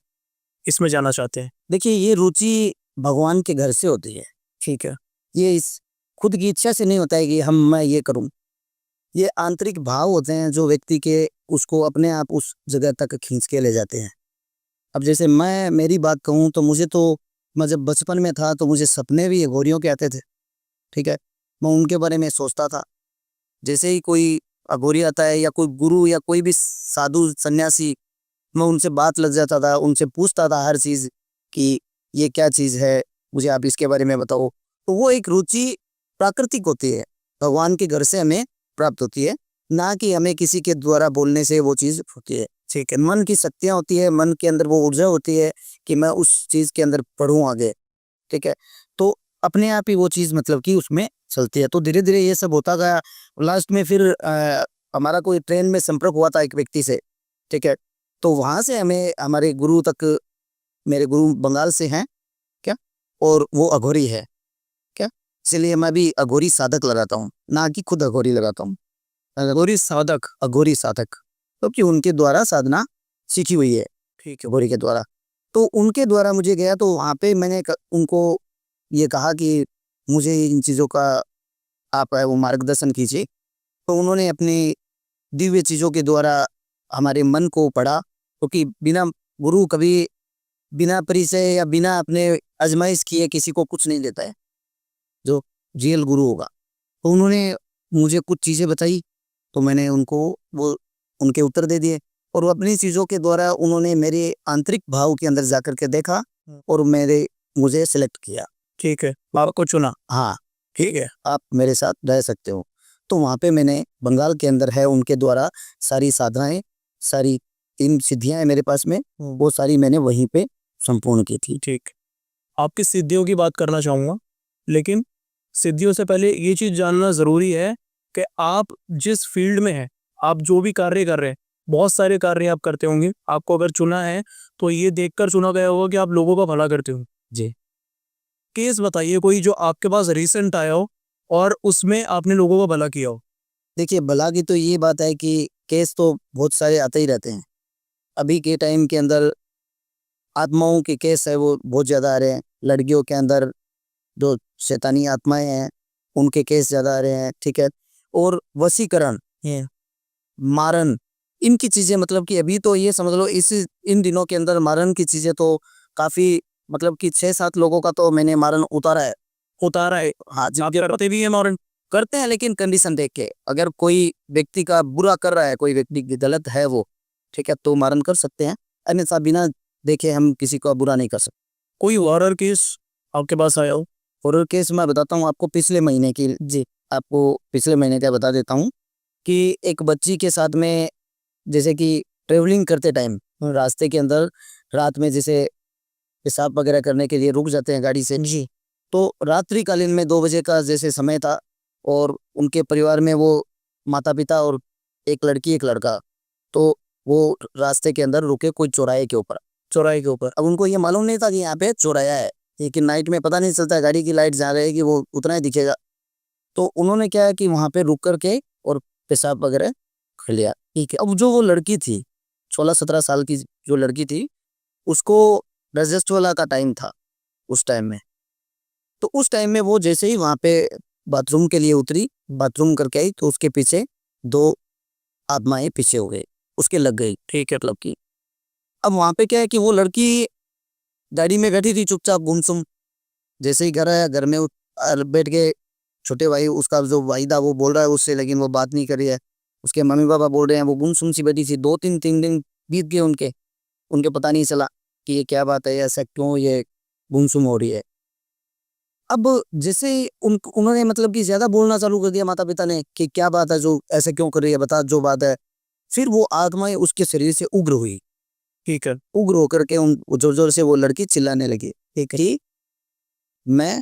इसमें जाना चाहते हैं? देखिए, ये रुचि भगवान के घर से होती है। ठीक है, ये इस खुद की इच्छा से नहीं होता है कि मैं ये करूं। ये आंतरिक भाव होते हैं जो व्यक्ति के उसको अपने आप उस जगह तक खींच के ले जाते हैं। अब जैसे मैं मेरी बात कहूं तो मैं जब बचपन में था तो मुझे सपने भी अघोरियों के आते थे, ठीक है। मैं उनके बारे में सोचता था। जैसे ही कोई अघोरी आता है या कोई गुरु या कोई भी साधु सन्यासी, मैं उनसे बात लग जाता था, उनसे पूछता था हर चीज़ कि ये क्या चीज़ है, मुझे आप इसके बारे में बताओ। तो वो एक रुचि प्राकृतिक होती है, भगवान के घर से हमें प्राप्त होती है, ना कि हमें किसी के द्वारा बोलने से वो चीज़ होती है। ठीक है, मन की शक्तियाँ होती है, मन के अंदर वो ऊर्जा होती है कि मैं उस चीज़ के अंदर पढ़ूँ आगे, ठीक है। तो अपने आप ही वो चीज़ मतलब कि उसमें चलती है। तो धीरे धीरे ये सब होता गया। लास्ट में फिर हमारा कोई ट्रेन में संपर्क हुआ था एक व्यक्ति से, ठीक है। तो वहाँ से हमें हमारे गुरु तक, मेरे गुरु बंगाल से हैं क्या, और वो अघोरी है क्या, इसलिए मैं भी अघोरी साधक लगाता हूँ, ना कि खुद अघोरी लगाता हूँ। अघोरी साधक? अघोरी साधक क्योंकि उनके द्वारा साधना सीखी हुई है, ठीक है, अघोरी के द्वारा। तो उनके द्वारा मुझे गया, तो वहाँ पे मैंने उनको ये कहा कि मुझे इन चीज़ों का आप वो मार्गदर्शन कीजिए। तो उन्होंने अपनी दिव्य चीज़ों के द्वारा हमारे मन को पढ़ा, क्योंकि बिना गुरु कभी बिना परिचय या बिना अपने आजमाइश किए किसी को कुछ नहीं देता है, जो रियल गुरु होगा। तो उन्होंने मुझे कुछ चीज़ें बताई, तो मैंने उनको वो उनके उत्तर दे दिए, और वो अपनी चीज़ों के द्वारा उन्होंने मेरे आंतरिक भाव के अंदर जा कर के देखा और मुझे सेलेक्ट किया। ठीक है, आपको चुना। हाँ, ठीक है, आप मेरे साथ रह सकते हो। तो वहाँ पे मैंने बंगाल के अंदर है उनके द्वारा सारी साधनाएं, सारी 3 सिद्धियाँ हैं मेरे पास में, वो सारी मैंने वहीं पे संपूर्ण की थी। ठीक। आपकी सिद्धियों की बात करना चाहूँगा, लेकिन सिद्धियों से पहले ये चीज़ जानना ज़रूरी है कि आप जिस फील्ड में हैं, आप जो भी कार्य कर रहे हैं, बहुत सारे कार्य आप करते होंगे। आपको अगर चुना है तो ये देखकर चुना गया होगा कि आप लोगों का भला करते हो। जी। केस बताइए कोई जो आपके पास रिसेंट आया हो और उसमें आपने लोगों का भला किया हो। देखिए, भला की तो ये बात है कि केस तो बहुत सारे आते ही रहते हैं। अभी के टाइम के अंदर आत्माओं के केस है वो बहुत ज़्यादा आ रहे हैं। लड़कियों के अंदर जो शैतानी आत्माएं हैं उनके केस ज़्यादा आ रहे हैं, ठीक है। और वशीकरण, मारन, इनकी चीज़ें मतलब कि अभी तो ये समझ लो इन दिनों के अंदर मारन की चीज़ें तो काफ़ी, मतलब कि 6-7 लोगों का तो मैंने मारन उतारा है। हाँ, आप करते भी हैं मॉरन? करते हैं, लेकिन कंडीशन देख के। अगर कोई व्यक्ति का बुरा कर रहा है, कोई व्यक्ति गलत है वो, ठीक है, तो मारन कर सकते हैं, अन्यथा बिना देखे हम किसी का बुरा नहीं कर सकते। कोई हॉरर केस आपके पास आया हो? हॉरर केस मैं बताता हूँ आपको पिछले महीने की। जी, आपको पिछले महीने का बता देता हूँ कि एक बच्ची के साथ में, जैसे कि ट्रेवलिंग करते टाइम रास्ते के अंदर रात में जैसे पेशाब वगैरह करने के लिए रुक जाते हैं गाड़ी से जी। तो रात्रिकालीन में 2 बजे का जैसे समय था, और उनके परिवार में वो माता पिता और एक लड़की एक लड़का, तो वो रास्ते के अंदर रुके कोई चौराहे के ऊपर। चौराहे के ऊपर। अब उनको ये मालूम नहीं था कि यहाँ पे चौराहा है, लेकिन नाइट में पता नहीं चलता, गाड़ी की लाइट जहाँ रहेगी वो उतना ही दिखेगा। तो उन्होंने क्या है कि वहाँ पे रुक करके और पेशाब वगैरह कर लिया। ठीक है, अब जो वो लड़की थी 16-17 साल की जो लड़की थी, उसको रजस्वला का टाइम था उस टाइम में। तो उस टाइम में वो जैसे ही वहाँ पे बाथरूम के लिए उतरी, बाथरूम करके आई, तो उसके पीछे 2 आत्माएं पीछे हो गई, उसके लग गई। ठीक है, मतलब की अब वहाँ पे क्या है कि वो लड़की गाड़ी में बैठी थी चुपचाप गुमसुम। जैसे ही घर आया, घर में बैठ के छोटे भाई उसका जो भाई था वो बोल रहा है उससे, लेकिन वो बात नहीं कर रही है। उसके मम्मी पापा बोल रहे हैं, वो गुमसुम सी बैठी थी। 2-3 दिन बीत गए उनके उनके पता नहीं चला कि ये क्या बात है, ऐसा क्यों ये गुमसुम हो रही है। अब जैसे उन्होंने मतलब कि ज्यादा बोलना चालू कर दिया माता पिता ने कि क्या बात है, जो ऐसे क्यों कर रही है, बता जो बात है। फिर वो आत्माएं उसके शरीर से उग्र हुई। ठीक है। उग्र होकर के उन जोर जोर से वो लड़की चिल्लाने लगी कि मैं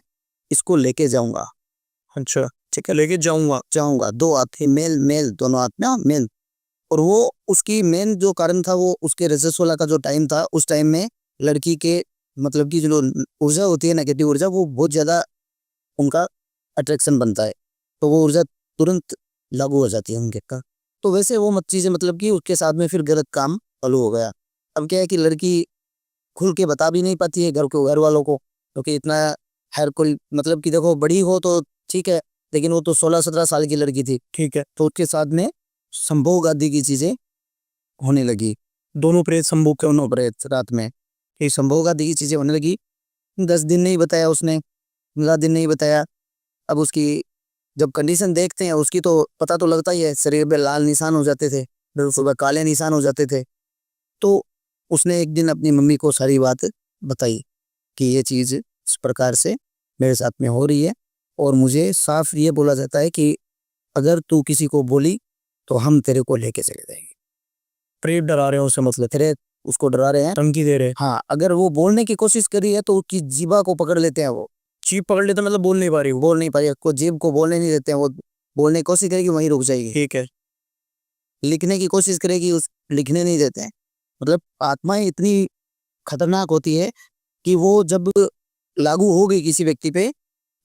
इसको लेके जाऊंगा। अच्छा, ठीक है, लेके जाऊंगा। जाऊंगा। 2 आत्मा, मेल मेल, दोनों आत्मा मेल। और वो उसकी मेन जो कारण था, वो उसके रजस्वला का जो टाइम था, उस टाइम में लड़की के मतलब कि जो ऊर्जा होती है, नेगेटिव ऊर्जा, वो बहुत ज्यादा उनका अट्रैक्शन बनता है, तो वो ऊर्जा तुरंत लागू हो जाती है उनके का। तो वैसे वो मत चीजें मतलब कि उसके साथ में फिर गलत काम चालू हो गया। अब क्या है कि लड़की खुल के बता भी नहीं पाती है घर वालों को, क्योंकि इतना हर कोई मतलब कि देखो बड़ी हो तो ठीक है, लेकिन वो तो 16-17 साल की लड़की थी। ठीक है। तो उसके साथ में संभोग आदि की चीजें होने लगी। दोनों प्रेत संभोग के। दोनों प्रेत रात में ये संभोग आदि की चीजें होने लगी। 10 दिन नहीं बताया उसने, 15 दिन नहीं बताया। अब उसकी जब कंडीशन देखते हैं उसकी, तो पता तो लगता ही है, शरीर पे लाल निशान हो जाते थे, फिर सुबह काले निशान हो जाते थे। तो उसने एक दिन अपनी मम्मी को सारी बात बताई कि ये चीज़ इस प्रकार से मेरे साथ में हो रही है, और मुझे साफ ये बोला जाता है कि अगर तू किसी को बोली तो हम तेरे को लेके चले जाएंगे। प्रेत डरा रहे हैं उससे, मतलब तेरे उसको डरा रहे हैं। धमकी दे रहे हैं। हाँ, अगर वो बोलने की कोशिश करी है तो उसकी जीभा को पकड़ लेते हैं। वो चीप पकड़ लेते, मतलब बोल नहीं पा रही वो। बोल नहीं पाएगी, को जीभ को बोलने नहीं देते हैं। वो बोलने की कोशिश करेगी, वहीं रुक जाएगी। ठीक है। लिखने की कोशिश करेगी, उस लिखने नहीं देते हैं। मतलब आत्माएं इतनी खतरनाक होती है कि वो जब लागू हो गई किसी व्यक्ति पे,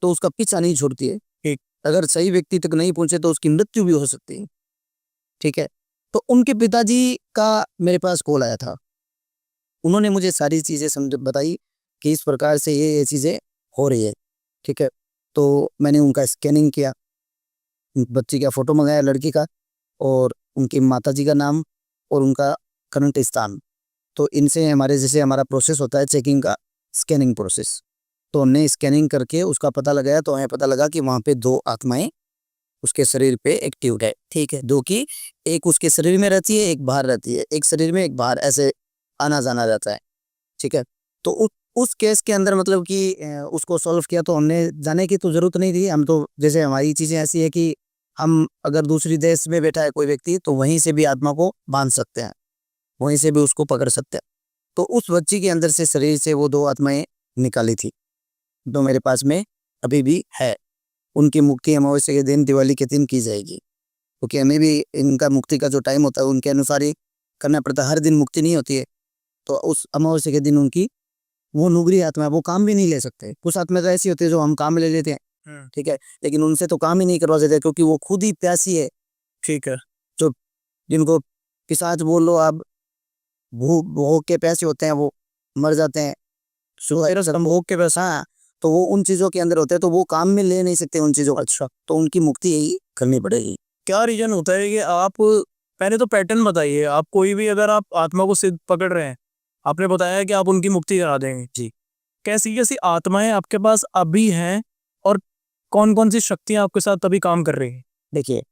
तो उसका पीछा नहीं छोड़ती है। ठीक। अगर सही व्यक्ति तक नहीं पहुंचे तो उसकी मृत्यु भी हो सकती है। ठीक है, तो उनके पिताजी का मेरे पास कॉल आया था। उन्होंने मुझे सारी चीजें समझ बताई कि इस प्रकार से ये चीजें हो रही है। ठीक है, तो मैंने उनका स्कैनिंग किया, बच्ची का फोटो मंगाया लड़की का, और उनकी माताजी का नाम और उनका करंट स्थान। तो इनसे हमारे जैसे हमारा प्रोसेस होता है चेकिंग का, स्कैनिंग प्रोसेस, तो हमने स्कैनिंग करके उसका पता लगाया। तो हमें पता लगा कि वहाँ पे 2 आत्माएं उसके शरीर पे एक्टिव है। ठीक है, 2 की, एक उसके शरीर में रहती है, एक बाहर रहती है, एक शरीर में एक बाहर, ऐसे आना जाना रहता है। ठीक है, तो उस केस के अंदर मतलब कि उसको सॉल्व किया। तो हमने जाने की तो जरूरत नहीं थी। हम तो जैसे हमारी चीजें ऐसी है कि हम अगर दूसरी देश में बैठा है कोई व्यक्ति, तो वहीं से भी आत्मा को बांध सकते हैं, वहीं से भी उसको पकड़ सकते हैं। तो उस बच्ची के अंदर से शरीर से वो 2 आत्माएं निकाली थी, जो मेरे पास में अभी भी है। उनकी मुक्ति अमावस्या के दिन, दिवाली के दिन की जाएगी, क्योंकि हमें भी इनका मुक्ति का जो टाइम होता है उनके अनुसार ही करना पड़ता है। हर दिन मुक्ति नहीं होती है। तो उस अमावस्या के दिन उनकी वो नुगरी आत्मा है, वो काम भी नहीं ले सकते। कुछ आत्मा तो ऐसी होती है जो हम काम ले लेते हैं, ठीक है, लेकिन उनसे तो काम ही नहीं करवा सकते, क्योंकि वो खुद ही प्यासी है। ठीक है। जो जिनको पिशाच बोल लो आप, भूख के प्यासे होते हैं, वो मर जाते हैं। भोग के पैसा, हाँ, तो वो उन चीजों के अंदर होते हैं, तो वो काम में ले नहीं सकते उन चीजों को। अच्छा, तो उनकी मुक्ति यही करनी पड़ेगी। क्या रीजन होता है कि आप पहले तो पैटर्न बताइए। आप कोई भी अगर आप आत्मा को सिद्ध पकड़ रहे हैं, आपने बताया कि आप उनकी मुक्ति करा देंगे जी। कैसी कैसी आत्माएं आपके पास अभी हैं, और कौन कौन सी शक्तियां आपके साथ अभी काम कर रही हैं? देखिए,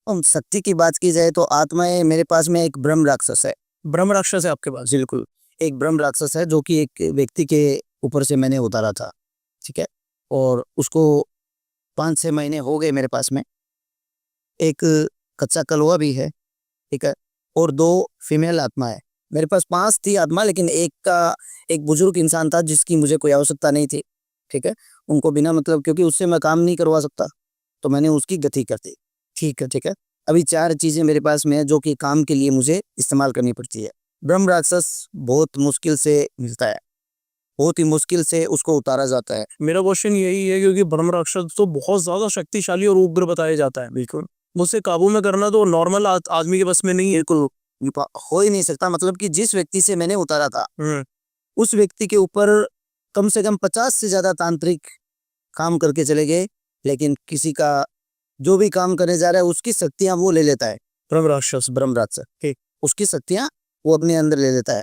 हम शक्ति की बात की जाए तो आत्माएं मेरे पास में एक ब्रह्म राक्षस है। ब्रह्म राक्षस है आपके पास? बिल्कुल, एक ब्रह्म राक्षस है जो कि एक व्यक्ति के ऊपर से मैंने उतारा था। ठीक है, और उसको 5-6 महीने हो गए मेरे पास में। एक कच्चा कलवा भी है। ठीक है, और 2 फीमेल आत्मा है। मेरे पास 5 थी आत्मा, लेकिन एक बुजुर्ग इंसान था जिसकी मुझे कोई आवश्यकता नहीं थी। ठीक है, उनको बिना मतलब, क्योंकि उससे मैं काम नहीं करवा सकता, तो मैंने उसकी गति कर दी। ठीक है, ठीक है। अभी 4 चीज़ें मेरे पास में है जो कि काम के लिए मुझे इस्तेमाल करनी पड़ती है। ब्रह्म राक्षस बहुत मुश्किल से मिलता है, बहुत ही मुश्किल से उसको उतारा जाता है। मेरा क्वेश्चन यही है क्योंकि ब्रह्म राक्षस तो बहुत ज्यादा शक्तिशाली और उग्र बताया जाता है, बिल्कुल मुझसे काबू में करना तो नॉर्मल आदमी के बस में नहीं है। बिल्कुल हो ही नहीं सकता। मतलब कि जिस व्यक्ति से मैंने उतारा था हम्म, उस व्यक्ति के ऊपर कम से कम 50 से ज़्यादा तांत्रिक काम करके चले गए, लेकिन किसी का जो भी काम करने जा रहा है उसकी शक्तियां वो ले लेता है। ब्रह्म राक्षस। ब्रह्म राक्षस ठीक। उसकी शक्तियां वो अपने अंदर ले लेता है।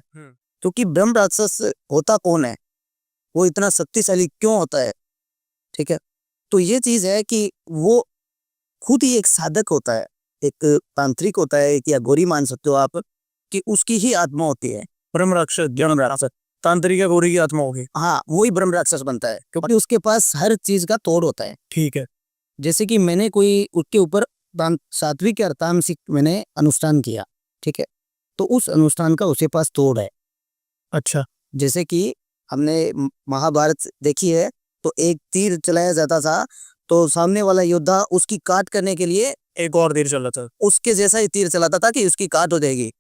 क्योंकि ब्रह्म राक्षस होता कौन है, वो इतना शक्तिशाली क्यों होता है, ठीक है। तो ये चीज है कि वो खुद ही एक साधक होता है, एक तांत्रिक होता है, एक या गौरी मान सकते हो आप, कि उसकी ही आत्मा होती है। ब्रह्म राक्षस, ब्रह्म राक्षस तांत्रिक या गौरी की आत्मा होगी। हाँ, वही ब्रह्म राक्षस बनता है क्योंकि उसके पास हर चीज का तोड़ होता है। ठीक है। जैसे कि मैंने कोई उसके ऊपर सात्विक या तामसिक मैंने अनुष्ठान किया, ठीक है, तो उस अनुष्ठान का उसके पास तोड़ है। अच्छा। जैसे कि हमने महाभारत देखी है, तो एक तीर चलाया जाता था तो सामने वाला योद्धा उसकी काट करने के लिए एक और देर चला था। उसके जैसा ही तीर चलाता था कि उसकी काट हो जाएगी,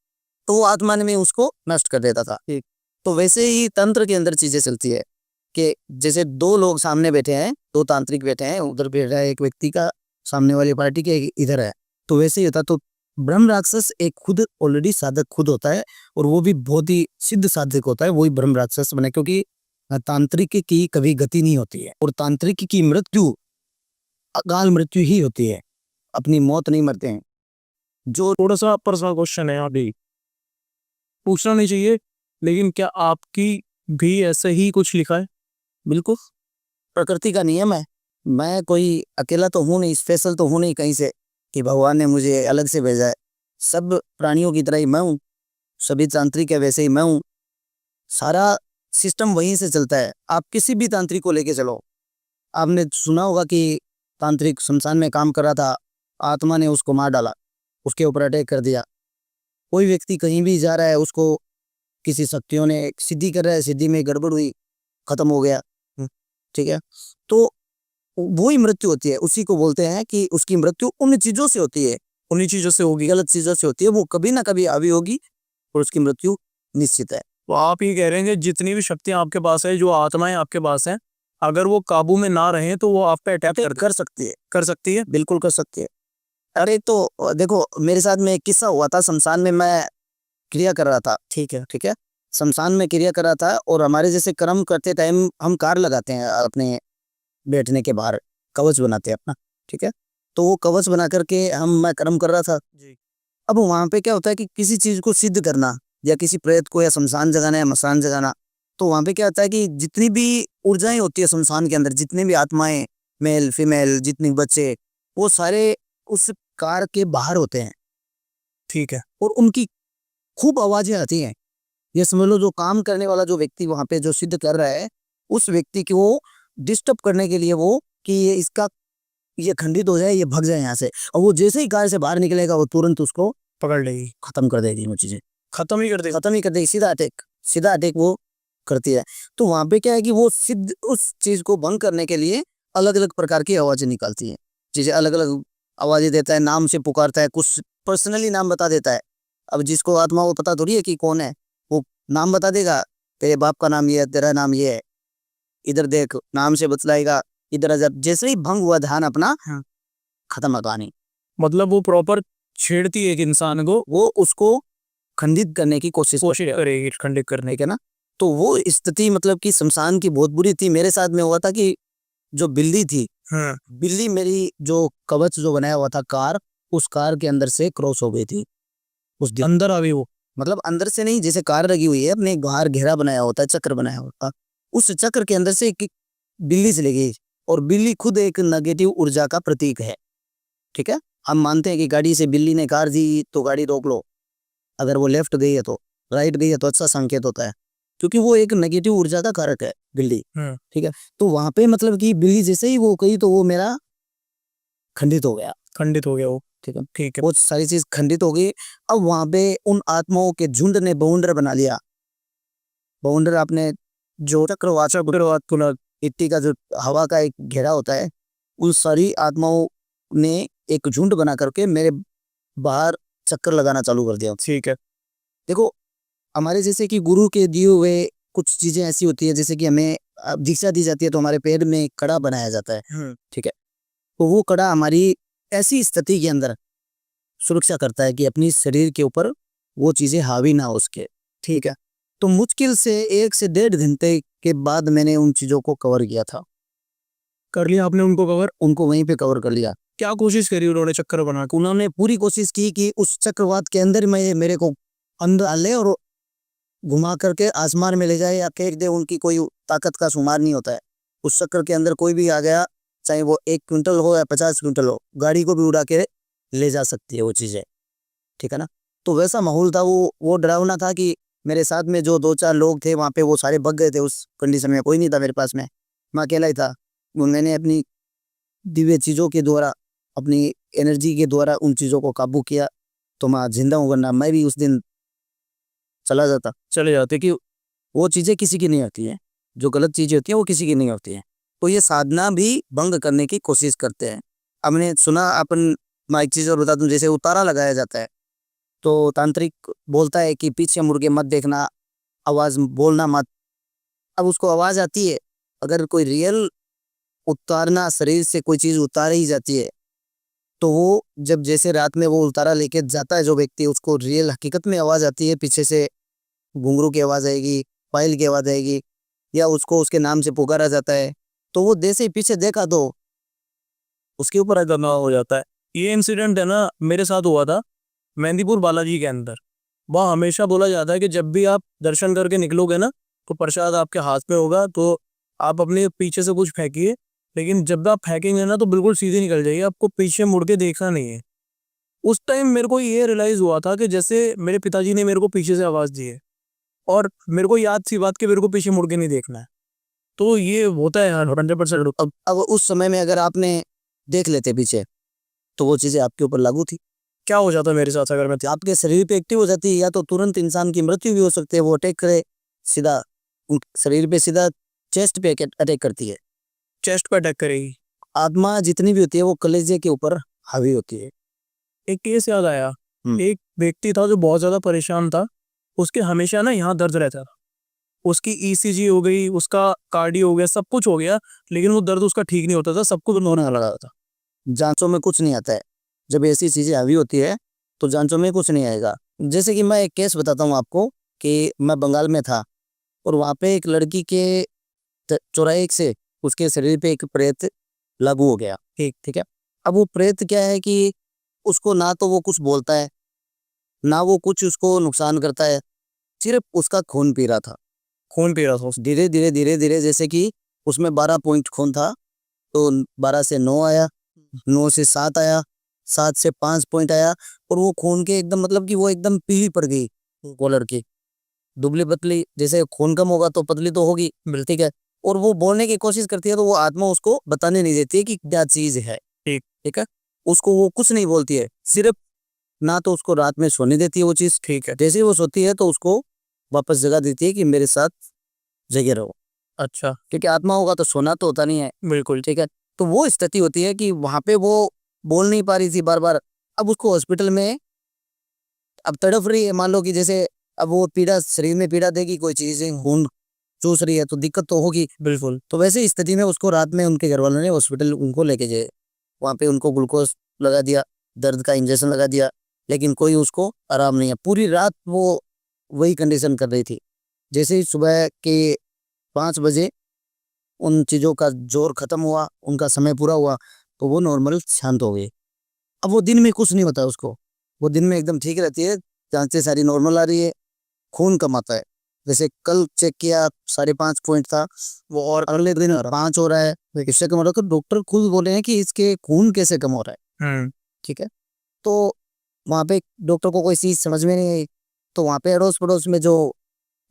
तो वो आत्मा में उसको नष्ट कर देता था। ठीक। तो वैसे ही तंत्र के अंदर चीजें चलती है कि जैसे 2 लोग सामने बैठे हैं, 2 तांत्रिक बैठे हैं, उधर बैठ रहा है एक व्यक्ति का, सामने वाली पार्टी के इधर है, तो वैसे ही होता। तो ब्रह्म राक्षस एक खुद ऑलरेडी साधक खुद होता है और वो भी बहुत ही सिद्ध साधक होता है, वही ब्रह्म राक्षस बने। क्योंकि तांत्रिक की कभी गति नहीं होती है और तांत्रिक की मृत्यु अकाल मृत्यु ही होती है, अपनी मौत नहीं मरते हैं। जो थोड़ा सा पर्सनल क्वेश्चन है, अभी पूछना नहीं चाहिए, लेकिन क्या आपकी भी ऐसे ही कुछ लिखा है? बिल्कुल प्रकृति का नियम है। मैं कोई अकेला तो हूँ नहीं, स्पेशल तो हूँ नहीं कहीं से कि भगवान ने मुझे अलग से भेजा है। सब प्राणियों की तरह ही मैं हूँ, सभी तांत्रिक है वैसे ही मैं हूँ। सारा सिस्टम वहीं से चलता है। आप किसी भी तांत्रिक को लेके चलो, आपने सुना होगा कि तांत्रिक शमशान में काम कर रहा था, आत्मा ने उसको मार डाला, उसके ऊपर अटैक कर दिया। कोई व्यक्ति कहीं भी जा रहा है, उसको किसी शक्तियों ने सिद्धि कर रहा है, सिद्धि में गड़बड़ हुई, खत्म हो गया, ठीक है। तो वही मृत्यु होती है, उसी को बोलते हैं कि उसकी मृत्यु उन चीजों से होती है, उन्हीं चीजों से होगी। गलत चीजों से होती है, वो कभी ना कभी हावी होगी और उसकी मृत्यु निश्चित है। तो आप ये कह रहे हैं कि जितनी भी शक्तियां आपके पास है, जो आत्माएं आपके पास हैं, अगर वो काबू में ना रहे तो वो आप पे अटैक कर सकती है, कर सकती है। बिल्कुल कर सकती है। अरे तो देखो, मेरे साथ में एक किस्सा हुआ था। शमशान में मैं क्रिया कर रहा था, ठीक है, ठीक है, शमशान में क्रिया कर रहा था और हमारे जैसे कर्म करते टाइम हम कार लगाते हैं अपने बैठने के बाहर, कवच बनाते हैं अपना, ठीक है। तो वो कवच बना करके मैं कर्म कर रहा था जी। अब वहां पे क्या होता है कि किसी चीज को सिद्ध करना या किसी प्रेत को या शमशान जगाना या मसान जगाना, तो वहां पे क्या होता है कि जितनी भी ऊर्जाएं होती है शमशान के अंदर, जितने भी आत्माएं, मेल फीमेल, जितने बच्चे, वो सारे उस कार के बाहर होते हैं, ठीक है। और उनकी खूब आवाजें आती हैं। ये समझ लो जो काम करने वाला जो व्यक्ति वहां पे जो सिद्ध कर रहा है, उस व्यक्ति को डिस्टर्ब करने के लिए वो कि ये खंडित हो जाए, ये भग जाए यहाँ से, और वो जैसे ही कार से बाहर निकलेगा वो तुरंत उसको पकड़ लेगी, खत्म कर देगी। वो चीजें खत्म ही कर देगी। खत्म ही कर देगी, सीधा अटैक वो करती है। तो वहां पे क्या है कि वो सिद्ध उस चीज को भंग करने के लिए अलग अलग प्रकार की आवाजें निकालती है, चीजें अलग अलग आवाजें देता है, नाम से पुकारता है, कुछ पर्सनली नाम बता देता है। अब जिसको आत्मा को पता थोड़ी है कि कौन है, वो नाम बता देगा, तेरे बाप का नाम ये है, तेरा नाम ये है, इधर देख, नाम से बतलाएगा, इधर आ जा। जैसे ही भंग हुआ ध्यान अपना, हाँ। खत्म कहानी। मतलब वो प्रॉपर छेड़ती है एक इंसान को, वो उसको खंडित करने की कोशिश कोशिश करेगी खंडित करने ठीक है ना। तो वो स्थिति मतलब कि शमशान की बहुत बुरी थी। मेरे साथ में हुआ था कि जो बिल्ली थी, हाँ। बिल्ली मेरी जो कवच जो बनाया हुआ था कार, उस कार के अंदर से क्रॉस हो गई थी उस दिन। अंदर आ गई वो? मतलब अंदर से नहीं, जैसे कार लगी हुई है, अपने बाहर घेरा बनाया होता है, चक्र बनाया होता, उस चक्र के अंदर से एक बिल्ली चली गई। और बिल्ली खुद एक नेगेटिव ऊर्जा का प्रतीक है, ठीक है। हम मानते हैं कि गाड़ी से बिल्ली ने कार दी तो गाड़ी रोक लो, अगर वो लेफ्ट गई है तो, राइट गई है तो अच्छा संकेत होता है, क्योंकि वो एक नेगेटिव ऊर्जा का कारक है बिल्ली, हाँ। ठीक है। तो वहां पे मतलब कि बिल्ली जैसे ही वो गई तो वो मेरा खंडित हो गया, खंडित हो गया वो। ठीक है। ठीक है। वो सारी चीज खंडित हो गई। अब वहां पे उन आत्माओं के झुंड ने बाउंडर बना लिया। बाउंडर आपने जो चक्रवात पुनः मिट्टी का जो हवा का एक घेरा होता है, उन सारी आत्माओं ने एक झुंड बना करके मेरे बाहर चक्कर लगाना चालू कर दिया। ठीक है। देखो, हमारे जैसे कि गुरु के दिए हुए कुछ चीजें ऐसी होती है, जैसे कि हमें दीक्षा दी जाती है तो हमारे पैर में कड़ा बनाया जाता है। ठीक है, तो वो कड़ा हमारी ऐसी स्थिति के अंदर सुरक्षा करता है कि अपनी शरीर के ऊपर वो चीजें हावी ना हो उसके। ठीक है, तो मुश्किल से 1 से 1.5 घंटे के बाद मैंने उन चीजों को कवर किया था। कर लिया आपने उनको कवर? उनको वहीं पे कवर कर लिया। क्या कोशिश करी उन्होंने चक्कर बना के? उन्होंने पूरी कोशिश की कि उस चक्रवात के अंदर में मेरे को अंदर डाले और घुमा करके आसमान में ले जाए या फेंक दे। उनकी कोई ताकत का शुमार नहीं होता है। उस चक्कर के अंदर कोई भी आ गया, चाहे वो 1 क्विंटल हो या 50 क्विंटल हो, गाड़ी को भी उड़ा के ले जा सकती है वो चीज़ें। ठीक है ना, तो वैसा माहौल था। वो डरावना था कि मेरे साथ में जो 2-4 लोग थे वहाँ पे वो सारे भग गए थे। उस कंडीशन में कोई नहीं था मेरे पास में, मैं अकेला ही था। मैंने अपनी दिव्य चीज़ों के द्वारा, अपनी एनर्जी के द्वारा उन चीज़ों को काबू किया, तो मैं जिंदा हूँ, वरना मैं भी उस दिन चला जाता। चले जाते कि वो चीज़ें किसी की नहीं होती हैं, जो गलत चीज़ें होती हैं वो किसी की नहीं होती हैं। तो ये साधना भी भंग करने की कोशिश करते हैं। हमने सुना, अपन मैं एक चीज़ और बता दूं, जैसे उतारा लगाया जाता है तो तांत्रिक बोलता है कि पीछे मुड़ के मत देखना, आवाज़ बोलना मत। अब उसको आवाज़ आती है, अगर कोई रियल उतारना, शरीर से कोई चीज़ उतारी ही जाती है, तो वो जब जैसे रात में वो उतारा लेके जाता है जो व्यक्ति, उसको रियल हकीकत में आवाज़ आती है। पीछे से घुंघरू की आवाज़ आएगी, पायल की आवाज़ आएगी, या उसको उसके नाम से पुकारा जाता है। तो वो जैसे ही पीछे देखा तो उसके ऊपर करना हो जाता है। ये इंसिडेंट है ना, मेरे साथ हुआ था मेहंदीपुर बालाजी के अंदर। वहाँ हमेशा बोला जाता है कि जब भी आप दर्शन करके निकलोगे ना, तो प्रसाद आपके हाथ में होगा, तो आप अपने पीछे से कुछ फेंकिए, लेकिन जब आप फेंकेंगे ना तो बिल्कुल सीधे निकल जाइए, आपको पीछे मुड़ के देखना नहीं है। उस टाइम मेरे को ये रियलाइज़ हुआ था कि जैसे मेरे पिताजी ने मेरे को पीछे से आवाज़ दी है, और मेरे को याद सी बात कि मेरे को पीछे मुड़ के नहीं देखना है। तो ये होता है यार 100%। अब उस समय में अगर आपने देख लेते पीछे, तो वो चीज़ें आपके ऊपर लागू थी। क्या हो जाता मेरे साथ अगर मैं आपके शरीर पे एक्टिव हो जाती है, या तो तुरंत इंसान की मृत्यु भी हो सकती है। वो अटैक करे सीधा शरीर पे, सीधा चेस्ट पे अटैक करती है। चेस्ट पे अटैक करेगी? आत्मा जितनी भी होती है वो कलेजे के ऊपर हावी होती है। एक केस याद आया, एक व्यक्ति था जो बहुत ज़्यादा परेशान था। उसके हमेशा ना यहाँ दर्द रहता था। उसकी ईसीजी हो गई, उसका कार्डियो हो गया, सब कुछ हो गया, लेकिन वो दर्द उसका ठीक नहीं होता था, सब कुछ होने लगा था। जांचों में कुछ नहीं आता है। जब ऐसी चीज़ें हावी होती है तो जांचों में कुछ नहीं आएगा। जैसे कि मैं एक केस बताता हूँ आपको कि मैं बंगाल में था और वहाँ पे एक लड़की के चौराहे से उसके शरीर पे एक प्रेत लागू हो गया। ठीक है, अब वो प्रेत क्या है कि उसको ना तो वो कुछ बोलता है, ना वो कुछ उसको नुकसान करता है, सिर्फ उसका खून पी रहा था। खून पी रहा था? धीरे धीरे धीरे धीरे, जैसे कि उसमें 12 पॉइंट खून था, तो 12 से 9 आया, 9 से 7 आया, 7 से 5 पॉइंट आया, और वो खून के एकदम, मतलब कि वो एकदम पीली पड़ गई वो लड़की, दुबली पतली। जैसे खून कम होगा तो पतली तो होगी, ठीक है। और वो बोलने की कोशिश करती है तो वो आत्मा उसको बताने नहीं देती है कि क्या चीज है। ठीक है, उसको वो कुछ नहीं बोलती है, सिर्फ ना तो उसको रात में सोने देती है वो चीज। ठीक है। जैसे ही वो सोती है तो उसको वापस जगा देती है कि मेरे साथ जगे रहो। अच्छा। क्योंकि आत्मा होगा तो सोना तो होता नहीं है। बिल्कुल। ठीक है, तो वो स्थिति होती है कि वहां पे वो बोल नहीं पा रही थी बार बार। अब उसको हॉस्पिटल में, अब तड़प रही है, मान लो कि जैसे अब वो पीड़ा, शरीर में पीड़ा देगी कोई चीज, खून चूस रही है तो दिक्कत तो होगी। बिल्कुल। तो वैसे स्थिति में उसको रात में उनके घर वालों ने हॉस्पिटल उनको लेके गए। वहाँ पे उनको ग्लूकोज लगा दिया, दर्द का इंजेक्शन लगा दिया, लेकिन कोई उसको आराम नहीं है। पूरी रात वो वही कंडीशन कर रही थी। जैसे ही सुबह के 5 बजे उन चीज़ों का जोर खत्म हुआ, उनका समय पूरा हुआ, तो वो नॉर्मल शांत हो गई। अब वो दिन में कुछ नहीं होता उसको, वो दिन में एकदम ठीक रहती है, जांचें सारी नॉर्मल आ रही है, खून कम आता है। जैसे कल चेक किया 5.5 पॉइंट था, वो और अगले दिन 5 हो रहा है, इससे कम हो रहा है। तो डॉक्टर खुद बोले हैं कि इसके खून कैसे कम हो रहा है। ठीक है, तो वहाँ पे डॉक्टर को कोई चीज़ समझ में नहीं आई। तो वहाँ पे अड़ोस पड़ोस में जो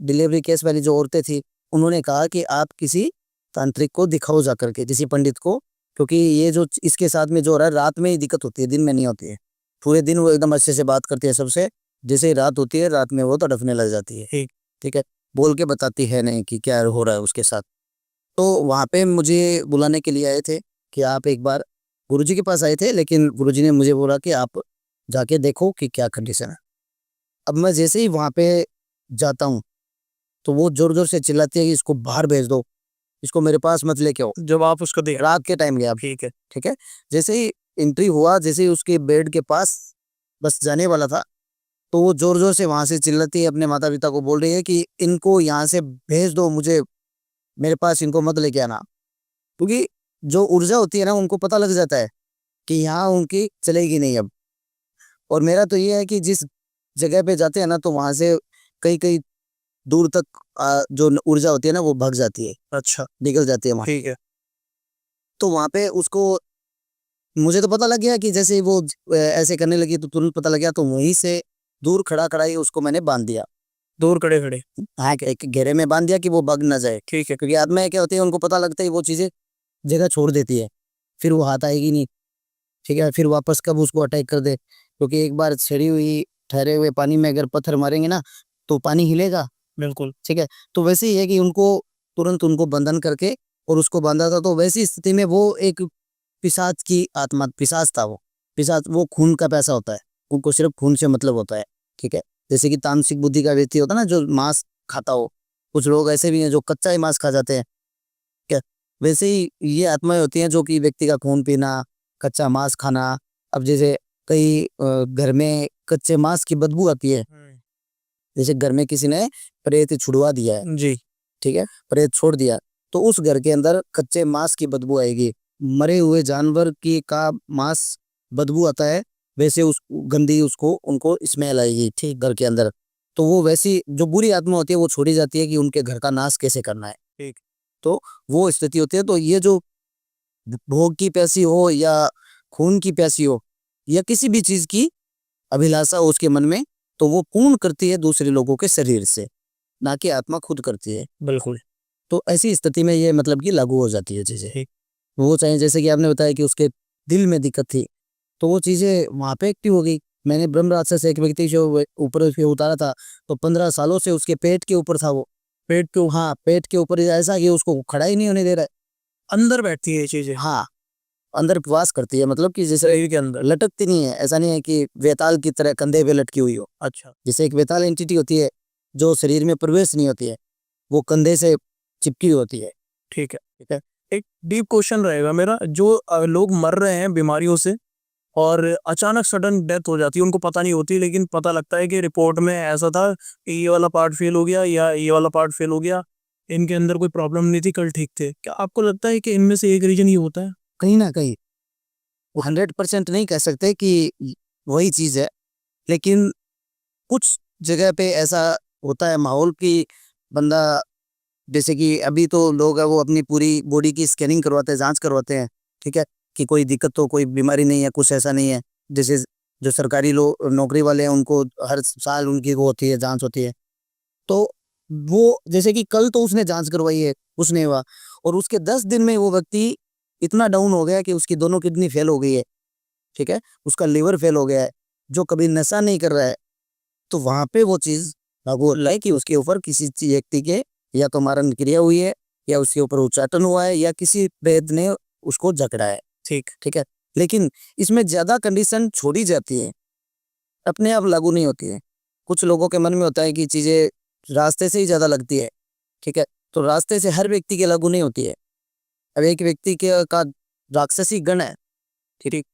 डिलीवरी केस वाली जो औरतें थी, उन्होंने कहा कि आप किसी तांत्रिक को दिखाओ जा करके, किसी पंडित को, क्योंकि ये जो इसके साथ में जो हो रहा है, रात में ही दिक्कत होती है, दिन में नहीं होती है। पूरे दिन वो एकदम अच्छे से बात करती है सबसे, जैसे ही रात होती है, रात में वो तड़फने लग जाती है। ठीक है, बोल के बताती है नहीं कि क्या हो रहा है उसके साथ। तो वहाँ पे मुझे बुलाने के लिए आए थे कि आप एक बार, गुरुजी के पास आए थे, लेकिन गुरुजी ने मुझे बोला कि आप जाके देखो कि क्या कंडीशन है। अब मैं जैसे ही वहाँ पे जाता हूँ तो वो जोर जोर से चिल्लाती है कि इसको बाहर भेज दो, इसको मेरे पास मत लेके आओ। जब आप उसको देख, रात के टाइम गया, ठीक है, ठीक है। जैसे ही एंट्री हुआ, जैसे ही उसके बेड के पास बस जाने वाला था, तो वो जोर जोर से वहां से चिल्लाती है, अपने माता पिता को बोल रही है कि इनको यहाँ से भेज दो, मुझे मेरे पास इनको मत लेके आना। क्योंकि जो ऊर्जा होती है ना, उनको पता लग जाता है कि यहाँ उनकी चलेगी नहीं अब। और मेरा तो ये है कि जिस जगह पे जाते हैं ना, तो वहां से कई कई दूर तक जो ऊर्जा होती है ना, वो भाग जाती है, अच्छा, निकल जाती है वहां। ठीक है, तो वहां पे उसको, मुझे तो पता लग गया कि जैसे ही वो ऐसे करने लगी तो तुरंत पता लग गया, तो वहीं से दूर खड़ा खड़ा ही उसको मैंने बांध दिया। दूर खड़े खड़े, हाँ, एक घेरे में बांध दिया कि वो भाग ना जाए। ठीक है, क्योंकि आत्माएं क्या होती है, उनको पता लगता है वो चीजें जगह छोड़ देती है, फिर वो हाथ आएगी नहीं। ठीक है, फिर वापस कब उसको अटैक कर दे। क्योंकि एक बार छड़ी हुई ठहरे हुए पानी में अगर पत्थर मारेंगे ना, तो पानी हिलेगा। बिल्कुल, ठीक है, तो वैसे ही है कि उनको तुरंत उनको बंधन करके और उसको बांधा था। तो वैसी स्थिति में वो एक पिशाच की आत्मा, पिशाच था वो। पिशाच वो खून का पैसा होता है, उनको सिर्फ खून से मतलब होता है। ठीक है, जैसे कि तामसिक बुद्धि का व्यक्ति होता है ना, जो मांस खाता हो। कुछ लोग ऐसे भी हैं जो कच्चा ही मांस खा जाते हैं। क्या, वैसे ही ये आत्माएं होती हैं जो कि व्यक्ति का खून पीना, कच्चा मांस खाना। अब जैसे कई घर में कच्चे मांस की बदबू आती है। जैसे घर में किसी ने प्रेत छुड़वा दिया है, जी, ठीक है, प्रेत छोड़ दिया, तो उस घर के अंदर कच्चे मांस की बदबू आएगी। मरे हुए जानवर की का मांस बदबू आता है, वैसे उस गंदी उसको उनको स्मेल आएगी, ठीक, घर के अंदर। तो वो वैसी जो बुरी आत्मा होती है वो छोड़ी जाती है कि उनके घर का नाश कैसे करना है। ठीक, तो वो स्थिति होती है। तो ये जो भोग की प्यासी हो या खून की प्यासी हो या किसी भी चीज की अभिलाषा हो उसके मन में, तो वो पूर्ण करती है दूसरे लोगों के शरीर से, ना कि आत्मा खुद करती है। बिल्कुल, तो ऐसी स्थिति में ये मतलब कि लागू हो जाती है चीजें। ठीक, वो चाहे जैसे कि आपने बताया कि उसके दिल में दिक्कत थी, तो वो चीजें वहां पे एक्टिव हो गई। मैंने ब्रह्म राक्षस एक व्यक्ति जो ऊपर उसके उतारा था, तो 15 सालों से उसके पेट के ऊपर था वो। पेट के हाँ, पेट के ऊपर ऐसा कि उसको खड़ा ही नहीं होने दे रहा है। अंदर बैठती है ये चीजें, हाँ, अंदर प्रवास करती है, मतलब कि जैसे शरीर के अंदर, लटकती नहीं है। ऐसा नहीं है कि वेताल की तरह कंधे पे लटकी हुई हो। अच्छा, जैसे एक वेताल एंटिटी होती है जो शरीर में प्रवेश नहीं होती है, वो कंधे से चिपकी हुई होती है। ठीक है। ठीक है। एक डीप क्वेश्चन रहेगा मेरा, जो लोग मर रहे हैं बीमारियों से और अचानक सडन डेथ हो जाती है, उनको पता नहीं होती, लेकिन पता लगता है कि रिपोर्ट में ऐसा था कि ये वाला पार्ट फेल हो गया या ये वाला पार्ट फेल हो गया, इनके अंदर कोई प्रॉब्लम नहीं थी, कल ठीक थे। क्या आपको लगता है कि इनमें से एक रीजन ये होता है? कहीं ना कहीं 100% नहीं कह सकते कि वही चीज है, लेकिन कुछ जगह पे ऐसा होता है माहौल की बंदा, जैसे कि अभी तो लोग है वो अपनी पूरी बॉडी की स्कैनिंग करवाते हैं, जांच करवाते हैं। ठीक है, कि कोई दिक्कत तो कोई बीमारी नहीं है, कुछ ऐसा नहीं है। जैसे जो सरकारी लोग नौकरी वाले हैं उनको हर साल उनकी वो होती है, जांच होती है। तो वो जैसे कि कल तो उसने जांच करवाई है, कुछ नहीं हुआ, और उसके 10 दिन में वो व्यक्ति इतना डाउन हो गया कि उसकी दोनों किडनी फेल हो गई है। ठीक है, उसका लीवर फेल हो गया है, जो कभी नशा नहीं कर रहा है। तो वहां पे वो चीज लागू होता है कि उसके ऊपर किसी व्यक्ति के या तो मारण क्रिया हुई है, या उसके ऊपर उच्चाटन हुआ है, या किसी प्रेत ने उसको जकड़ा है। ठीक, ठीक है, लेकिन इसमें ज्यादा कंडीशन छोड़ी जाती है, अपने आप लागू नहीं होती है। कुछ लोगों के मन में होता है कि चीजें रास्ते से ही ज्यादा लगती है। ठीक है, तो रास्ते से हर व्यक्ति के लागू नहीं होती है। अब एक व्यक्ति के का राक्षसी गण है, ठीक,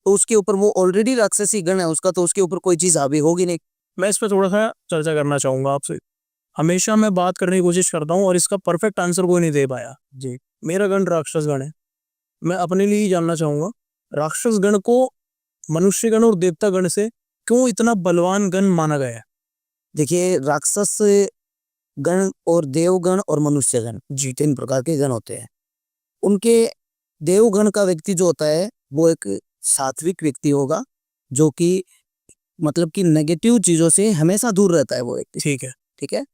तो उसके ऊपर वो ऑलरेडी राक्षसी गण है उसका, तो उसके ऊपर कोई चीज हावी होगी नहीं। मैं इस पर थोड़ा सा चर्चा करना चाहूंगा आपसे। हमेशा मैं बात करने की कोशिश करता हूँ और इसका परफेक्ट आंसर कोई नहीं दे पाया। जी। मेरा गण राक्षस गण है। मैं अपने लिए ही जानना चाहूंगा, राक्षस गण को मनुष्य गण और देवता गण से क्यों इतना बलवान गण माना गया है? देखिए, राक्षस गण और देवगण और मनुष्य गण, जी, 3 प्रकार के गण होते हैं। उनके देवगण का व्यक्ति जो होता है वो एक सात्विक व्यक्ति होगा, जो कि मतलब कि नेगेटिव चीजों से हमेशा दूर रहता है वो व्यक्ति। ठीक है, ठीक है,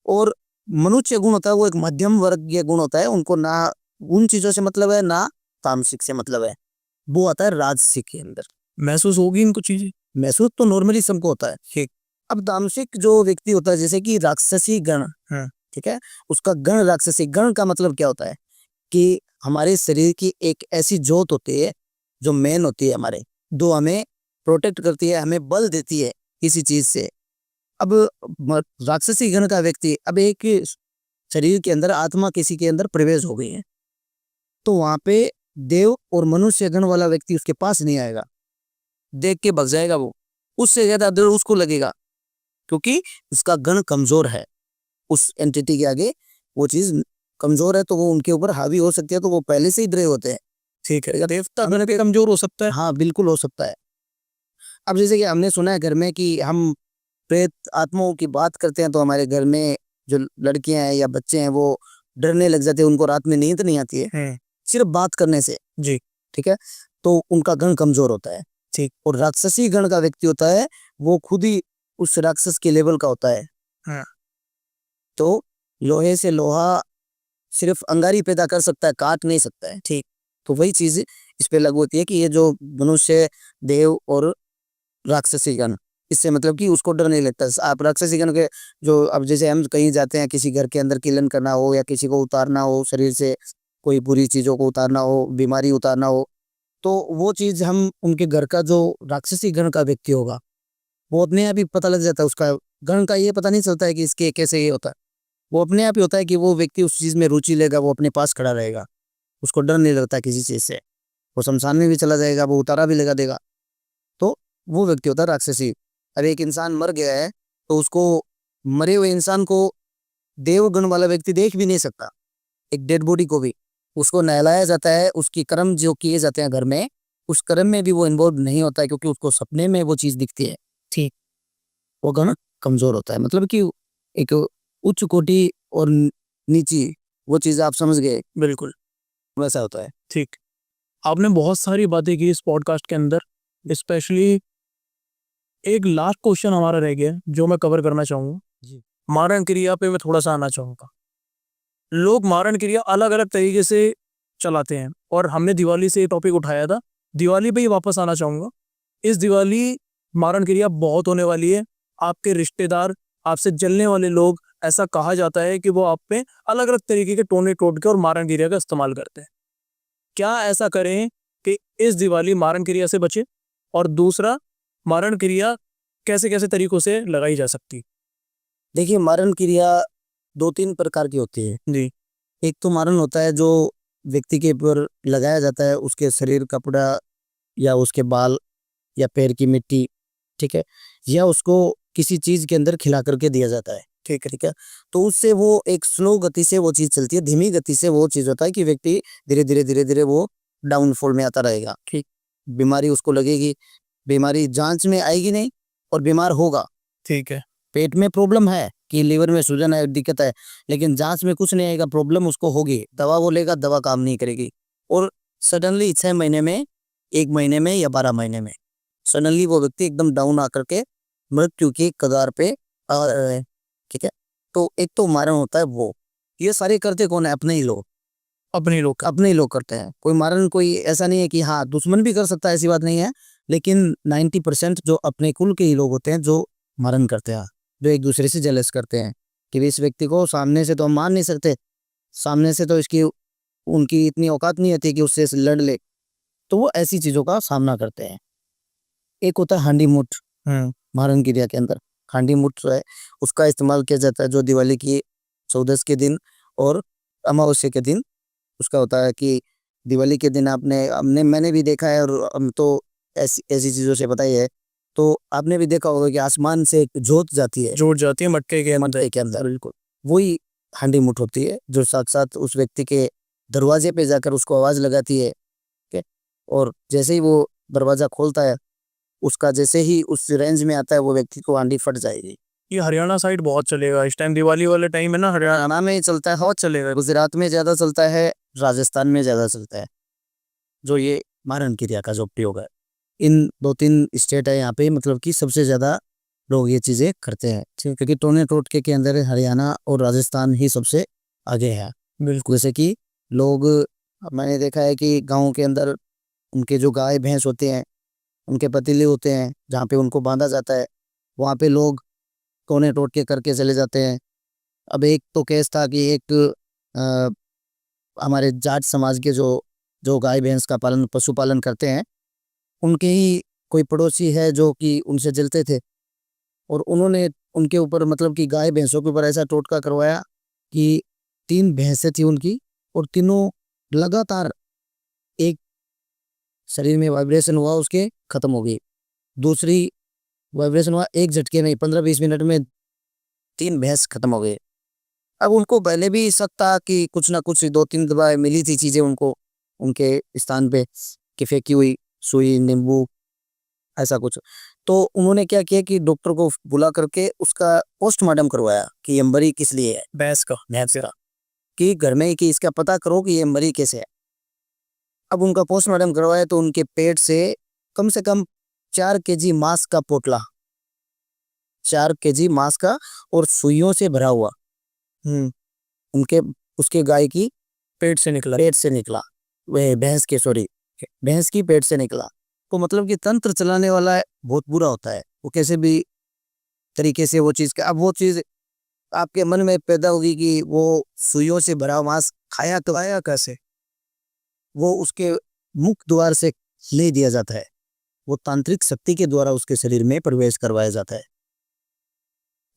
और मनुष्य गुण होता है वो एक मध्यम वर्गीय गुण होता है, उनको ना उन चीजों से मतलब है ना तामसिक से मतलब है। वो आता है राजसिक के अंदर। महसूस होगी इनको चीजें? महसूस तो नॉर्मली सबको होता है। ठीक, अब तामसिक जो व्यक्ति होता है, जैसे कि राक्षसी गण, हाँ, ठीक है, उसका गण, राक्षसी गण का मतलब क्या होता है कि हमारे शरीर की एक ऐसी जोत होती है जो मेन होती है हमारे, जो हमें प्रोटेक्ट करती है, हमें बल देती है किसी चीज से। अब राक्षसी गण का व्यक्ति, अब एक शरीर के अंदर आत्मा किसी के अंदर प्रवेश हो गई है, तो वहां पे देव और मनुष्य गण वाला व्यक्ति उसके पास नहीं आएगा, देख के भग जाएगा वो, उससे ज्यादा डर उसको लगेगा, क्योंकि उसका गण कमजोर है। उस एंटिटी के आगे वो चीज कमजोर है, तो वो उनके ऊपर हावी हो सकती है, तो वो पहले से ही डरे होते हैं। ठीक है, देवता गण के कमजोर हो सकता है। हाँ, बिल्कुल हो सकता है। अब जैसे कि हमने सुना है घर में कि हम प्रेत आत्माओं की बात करते हैं, तो हमारे घर में जो लड़कियां हैं या बच्चे हैं वो डरने लग जाते हैं, उनको रात में नींद नहीं आती है सिर्फ बात करने से। जी। ठीक है, तो उनका गण कमजोर होता है। ठीक। और राक्षसी गण का व्यक्ति होता है, वो खुद ही उस राक्षस के लेवल का होता है। हाँ। तो लोहे से लोहा सिर्फ अंगारी पैदा कर सकता है, काट नहीं सकता है। ठीक। तो वही चीज इस पे लागू होती है कि ये जो मनुष्य, देव और राक्षसी गण, इससे मतलब कि उसको डर नहीं लगता। आप राक्षसी गण के जो, अब जैसे हम कहीं जाते हैं, किसी घर के अंदर किलन करना हो या किसी को उतारना हो, शरीर से कोई बुरी चीजों को उतारना हो, बीमारी उतारना हो, तो वो चीज हम उनके घर का जो राक्षसी गण का व्यक्ति होगा, वो अपने आप ही पता लग जाता है। उसका गण का ये पता नहीं चलता है कि इसके कैसे ये होता है, वो अपने आप ही होता है कि वो व्यक्ति उस चीज में रुचि लेगा, वो अपने पास खड़ा रहेगा, उसको डर नहीं लगता किसी चीज से, वो शमशान में भी चला जाएगा, वो उतारा भी लगा देगा। तो वो व्यक्ति होता है राक्षसी। अब एक इंसान मर गया है, तो उसको, मरे हुए इंसान को देवगण वाला व्यक्ति देख भी नहीं सकता। एक डेड बॉडी को भी उसको नहलाया जाता है, उसकी कर्म जो किए जाते हैं घर में, उस कर्म में भी वो इन्वॉल्व नहीं होता है, क्योंकि उसको सपने में वो चीज दिखती है। ठीक। वो गण कमजोर होता है, मतलब कि एक उच्च कोटि और नीची, वो चीज आप समझ गए, बिल्कुल। वैसा होता है। ठीक। आपने बहुत सारी बातें की इस पॉडकास्ट के अंदर, स्पेशली एक लास्ट क्वेश्चन हमारा रह गया जो मैं कवर करना चाहूंगा। जी। मारण क्रिया पे मैं थोड़ा सा आना चाहूंगा। लोग मारण क्रिया अलग अलग तरीके से चलाते हैं, और हमने दिवाली से ये टॉपिक उठाया था, दिवाली पे ही वापस आना चाहूंगा। इस दिवाली मारण क्रिया बहुत होने वाली है। आपके रिश्तेदार, आपसे जलने वाले लोग, ऐसा कहा जाता है कि वो आप पे अलग अलग तरीके के टोने टोटके और मारण क्रिया का इस्तेमाल करते हैं। क्या ऐसा करें कि इस दिवाली मारण क्रिया से बचे? और दूसरा, मारण क्रिया कैसे कैसे तरीकों से लगाई जा सकती? देखिए, मारण क्रिया 2-3 प्रकार की होती है। जी। एक तो मारण होता है जो व्यक्ति के ऊपर लगाया जाता है, उसके शरीर कपड़ा या उसके बाल या पैर की मिट्टी, ठीक है, या उसको किसी चीज के अंदर खिला करके दिया जाता है। ठीक है, ठीक है। तो उससे वो एक स्लो गति से वो चीज चलती है, धीमी गति से वो चीज होता है कि व्यक्ति धीरे धीरे वो डाउनफॉल में आता रहेगा। ठीक, बीमारी उसको लगेगी, बीमारी जांच में आएगी नहीं, और बीमार होगा। ठीक है। पेट में प्रॉब्लम है कि लीवर में सूजन है, दिक्कत है, लेकिन जांच में कुछ नहीं आएगा, प्रॉब्लम उसको होगी, दवा वो लेगा, दवा काम नहीं करेगी, और सडनली 6 महीने में, 1 महीने में या 12 महीने में सडनली वो व्यक्ति एकदम डाउन आकर के मृत्यु की कगार पे आ रहा है। ठीक है, तो एक तो मारण होता है वो। ये सारे करते कौन है? अपने ही लोग, अपने ही लोग करते हैं। कोई मारण, कोई ऐसा नहीं है कि हाँ दुश्मन भी कर सकता है, ऐसी बात नहीं है, लेकिन 90% जो अपने कुल के ही लोग होते हैं जो मारण करते हैं, जो एक दूसरे से जेलस करते हैं कि इस व्यक्ति को सामने से तो हम मार नहीं सकते, सामने से तो इसकी, उनकी इतनी औकात नहीं होती कि उससे लड़ ले, तो वो ऐसी चीजों का सामना करते हैं। एक होता है हांडी मुठ। मारण क्रिया के अंदर हांडी मुठ जो है, उसका इस्तेमाल किया जाता है जो दिवाली की चौदस के दिन और अमावस्या के दिन। उसका होता है कि दिवाली के दिन मैंने भी देखा है, और हम तो ऐसी ऐसी चीजों से बताई है, तो आपने भी देखा होगा कि आसमान से एक जोत जाती है, जोत जाती है मटके के मटके के अंदर, बिल्कुल वही हांडी मुठ होती है, जो साक्षात उस व्यक्ति के दरवाजे पे जाकर उसको आवाज लगाती है। ठीक है, और जैसे ही वो दरवाजा खोलता है, उसका जैसे ही उस रेंज में आता है, वो व्यक्ति को हांडी फट जाएगी। ये हरियाणा साइड बहुत चलेगा इस टाइम, दिवाली वाले टाइम है ना, हरियाणा हरियाणा में चलता है, बहुत चलेगा। गुजरात में ज्यादा चलता है, राजस्थान में ज्यादा चलता है, जो ये मारण क्रिया का जो प्रयोग है। इन 2-3 स्टेट है यहाँ पे, मतलब कि सबसे ज्यादा लोग ये चीजें करते हैं, क्योंकि टोने टोटके के अंदर हरियाणा और राजस्थान ही सबसे आगे है। बिल्कुल। जैसे कि लोग, मैंने देखा है कि गाँव के अंदर उनके जो गाय भैंस होते हैं, उनके पतीले होते हैं जहाँ पे उनको बांधा जाता है, वहाँ पे लोग टोने टोटके करके चले जाते हैं। अब एक तो केस था कि एक हमारे जाट समाज के जो जो गाय भैंस का पालन, पशुपालन करते हैं, उनके ही कोई पड़ोसी है जो कि उनसे जलते थे, और उन्होंने उनके ऊपर मतलब कि गाय भैंसों के ऊपर ऐसा टोटका करवाया कि 3 भैंसें थी उनकी, और तीनों लगातार एक शरीर में वाइब्रेशन हुआ, उसके खत्म हो गई। दूसरी वाइब्रेशन हुआ, एक झटके में 15-20 मिनट में 3 भैंस खत्म हो गए। अब उनको पहले भी शक था कि कुछ ना कुछ 2-3 दफा मिली थी चीजें उनको उनके स्थान पे, कि फेंकी हुई सुई, नींबू, ऐसा कुछ। तो उन्होंने क्या किया कि डॉक्टर को बुला करके उसका पोस्टमार्टम करवाया कि ये मरी किस लिए है, भैंस का, कि घर में कि इसका पता करो कि ये मरी कैसे है। अब उनका पोस्टमार्टम करवाया तो उनके पेट से कम 4 केजी मांस का पोटला, 4 केजी मांस का और सुइयों से भरा हुआ उनके उसके गाय की पेट से निकला, वह भैंस के, सॉरी, भैंस की पेट से निकला। तो मतलब कि तंत्र चलाने वाला है, बहुत बुरा होता है वो, कैसे भी तरीके से वो चीज, अब वो चीज आपके मन में पैदा होगी कि वो सुइयों से भरा मांस खाया तो आया कैसे, वो उसके मुख द्वार से ले दिया जाता है, वो तांत्रिक शक्ति के द्वारा उसके शरीर में प्रवेश करवाया जाता है,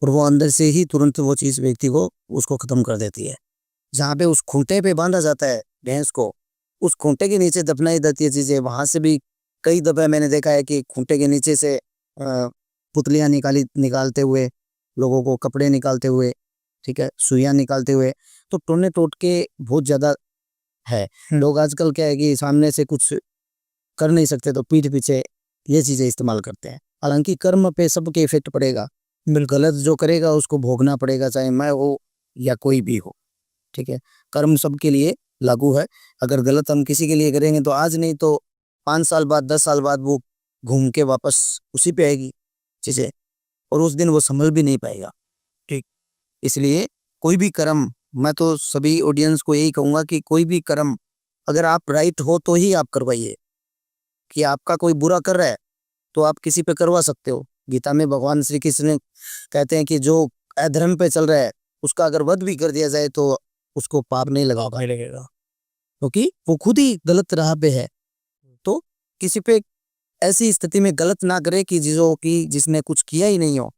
और वो अंदर से ही तुरंत वो चीज व्यक्ति को उसको खत्म कर देती है। जहाँ पे उस खूंटे पे बांधा जाता है भैंस को, उस खूंटे के नीचे दफनाई जाती है चीजें। वहां से भी कई दफे मैंने देखा है कि खूंटे के नीचे से पुतलियां निकालते हुए, लोगों को कपड़े निकालते हुए, ठीक है, सुइयां निकालते हुए। तो टोने टोटके बहुत ज्यादा है। लोग आजकल क्या है कि सामने से कुछ कर नहीं सकते तो पीठ पीछे ये चीजें इस्तेमाल करते हैं। हालांकि कर्म पे सबके इफेक्ट पड़ेगा, गलत जो करेगा उसको भोगना पड़ेगा, चाहे मैं हो या कोई भी हो, ठीक है। कर्म सबके लिए लागू है। अगर गलत हम किसी के लिए करेंगे तो आज नहीं तो 5 साल बाद, 10 साल बाद वो घूम के वापस उसी पे आएगी चीजें, और उस दिन वो संभल भी नहीं पाएगा, ठीक। इसलिए कोई भी कर्म, मैं तो सभी ऑडियंस को यही कहूंगा कि कोई भी कर्म अगर आप राइट हो तो ही आप करवाइए। कि आपका कोई बुरा कर रहा है तो आप किसी पे करवा सकते हो। गीता में भगवान श्री कृष्ण कहते हैं कि जो अधर्म पे चल रहा है उसका अगर वध भी कर दिया जाए तो उसको पाप नहीं लगेगा, क्योंकि वो खुद ही गलत राह पे है। तो किसी पे ऐसी स्थिति में गलत ना करे कि जिसने कुछ किया ही नहीं हो,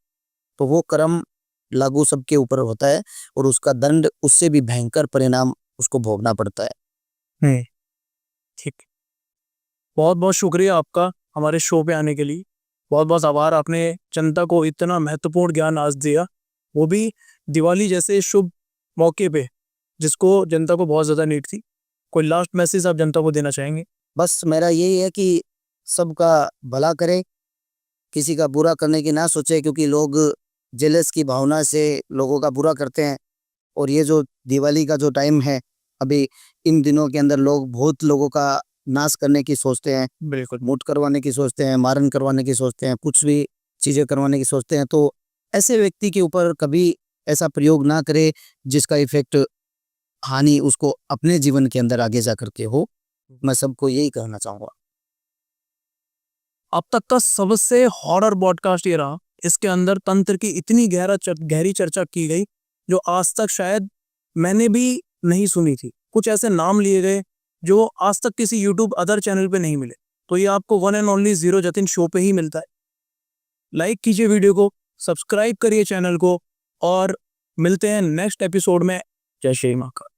तो वो कर्म लागू सबके ऊपर होता है, और उसका दंड, उससे भी भयंकर परिणाम उसको भोगना पड़ता है। ठीक, बहुत बहुत शुक्रिया आपका हमारे शो पे आने के लिए। बहुत बहुत आभार, आपने जनता को इतना महत्वपूर्ण ज्ञान आज दिया, वो भी दिवाली जैसे शुभ मौके पे, जिसको जनता को बहुत ज़्यादा नीड थी। कोई लास्ट मैसेज आप जनता को देना चाहेंगे? बस मेरा यही है कि सबका भला करे, किसी का बुरा करने की ना सोचे, क्योंकि लोग जेलस की भावना से लोगों का बुरा करते हैं। और ये जो दिवाली का जो टाइम है, अभी इन दिनों के अंदर लोग बहुत लोगों का नाश करने की सोचते हैं, बिल्कुल, लूट करवाने की सोचते हैं, मारन करवाने की सोचते हैं, कुछ भी चीजें करवाने की सोचते हैं। तो ऐसे व्यक्ति के ऊपर कभी ऐसा प्रयोग ना करे जिसका इफेक्ट, हानि उसको अपने जीवन के अंदर आगे जा करके हो। मैं सबको यही कहना चाहूंगा। अब तक का सबसे हॉरर पॉडकास्ट ये रहा। इसके अंदर तंत्र की इतनी गहरी चर्चा की गई जो आज तक शायद मैंने भी नहीं सुनी थी। कुछ ऐसे नाम लिए गए जो आज तक किसी यूट्यूब अदर चैनल पे नहीं मिले। तो ये आपको one and only zero Jatin show पे ही मिलता है। लाइक कीजिए वीडियो को, सब्सक्राइब करिए चैनल को, और मिलते हैं नेक्स्ट एपिसोड में। जय श्री महाकाल।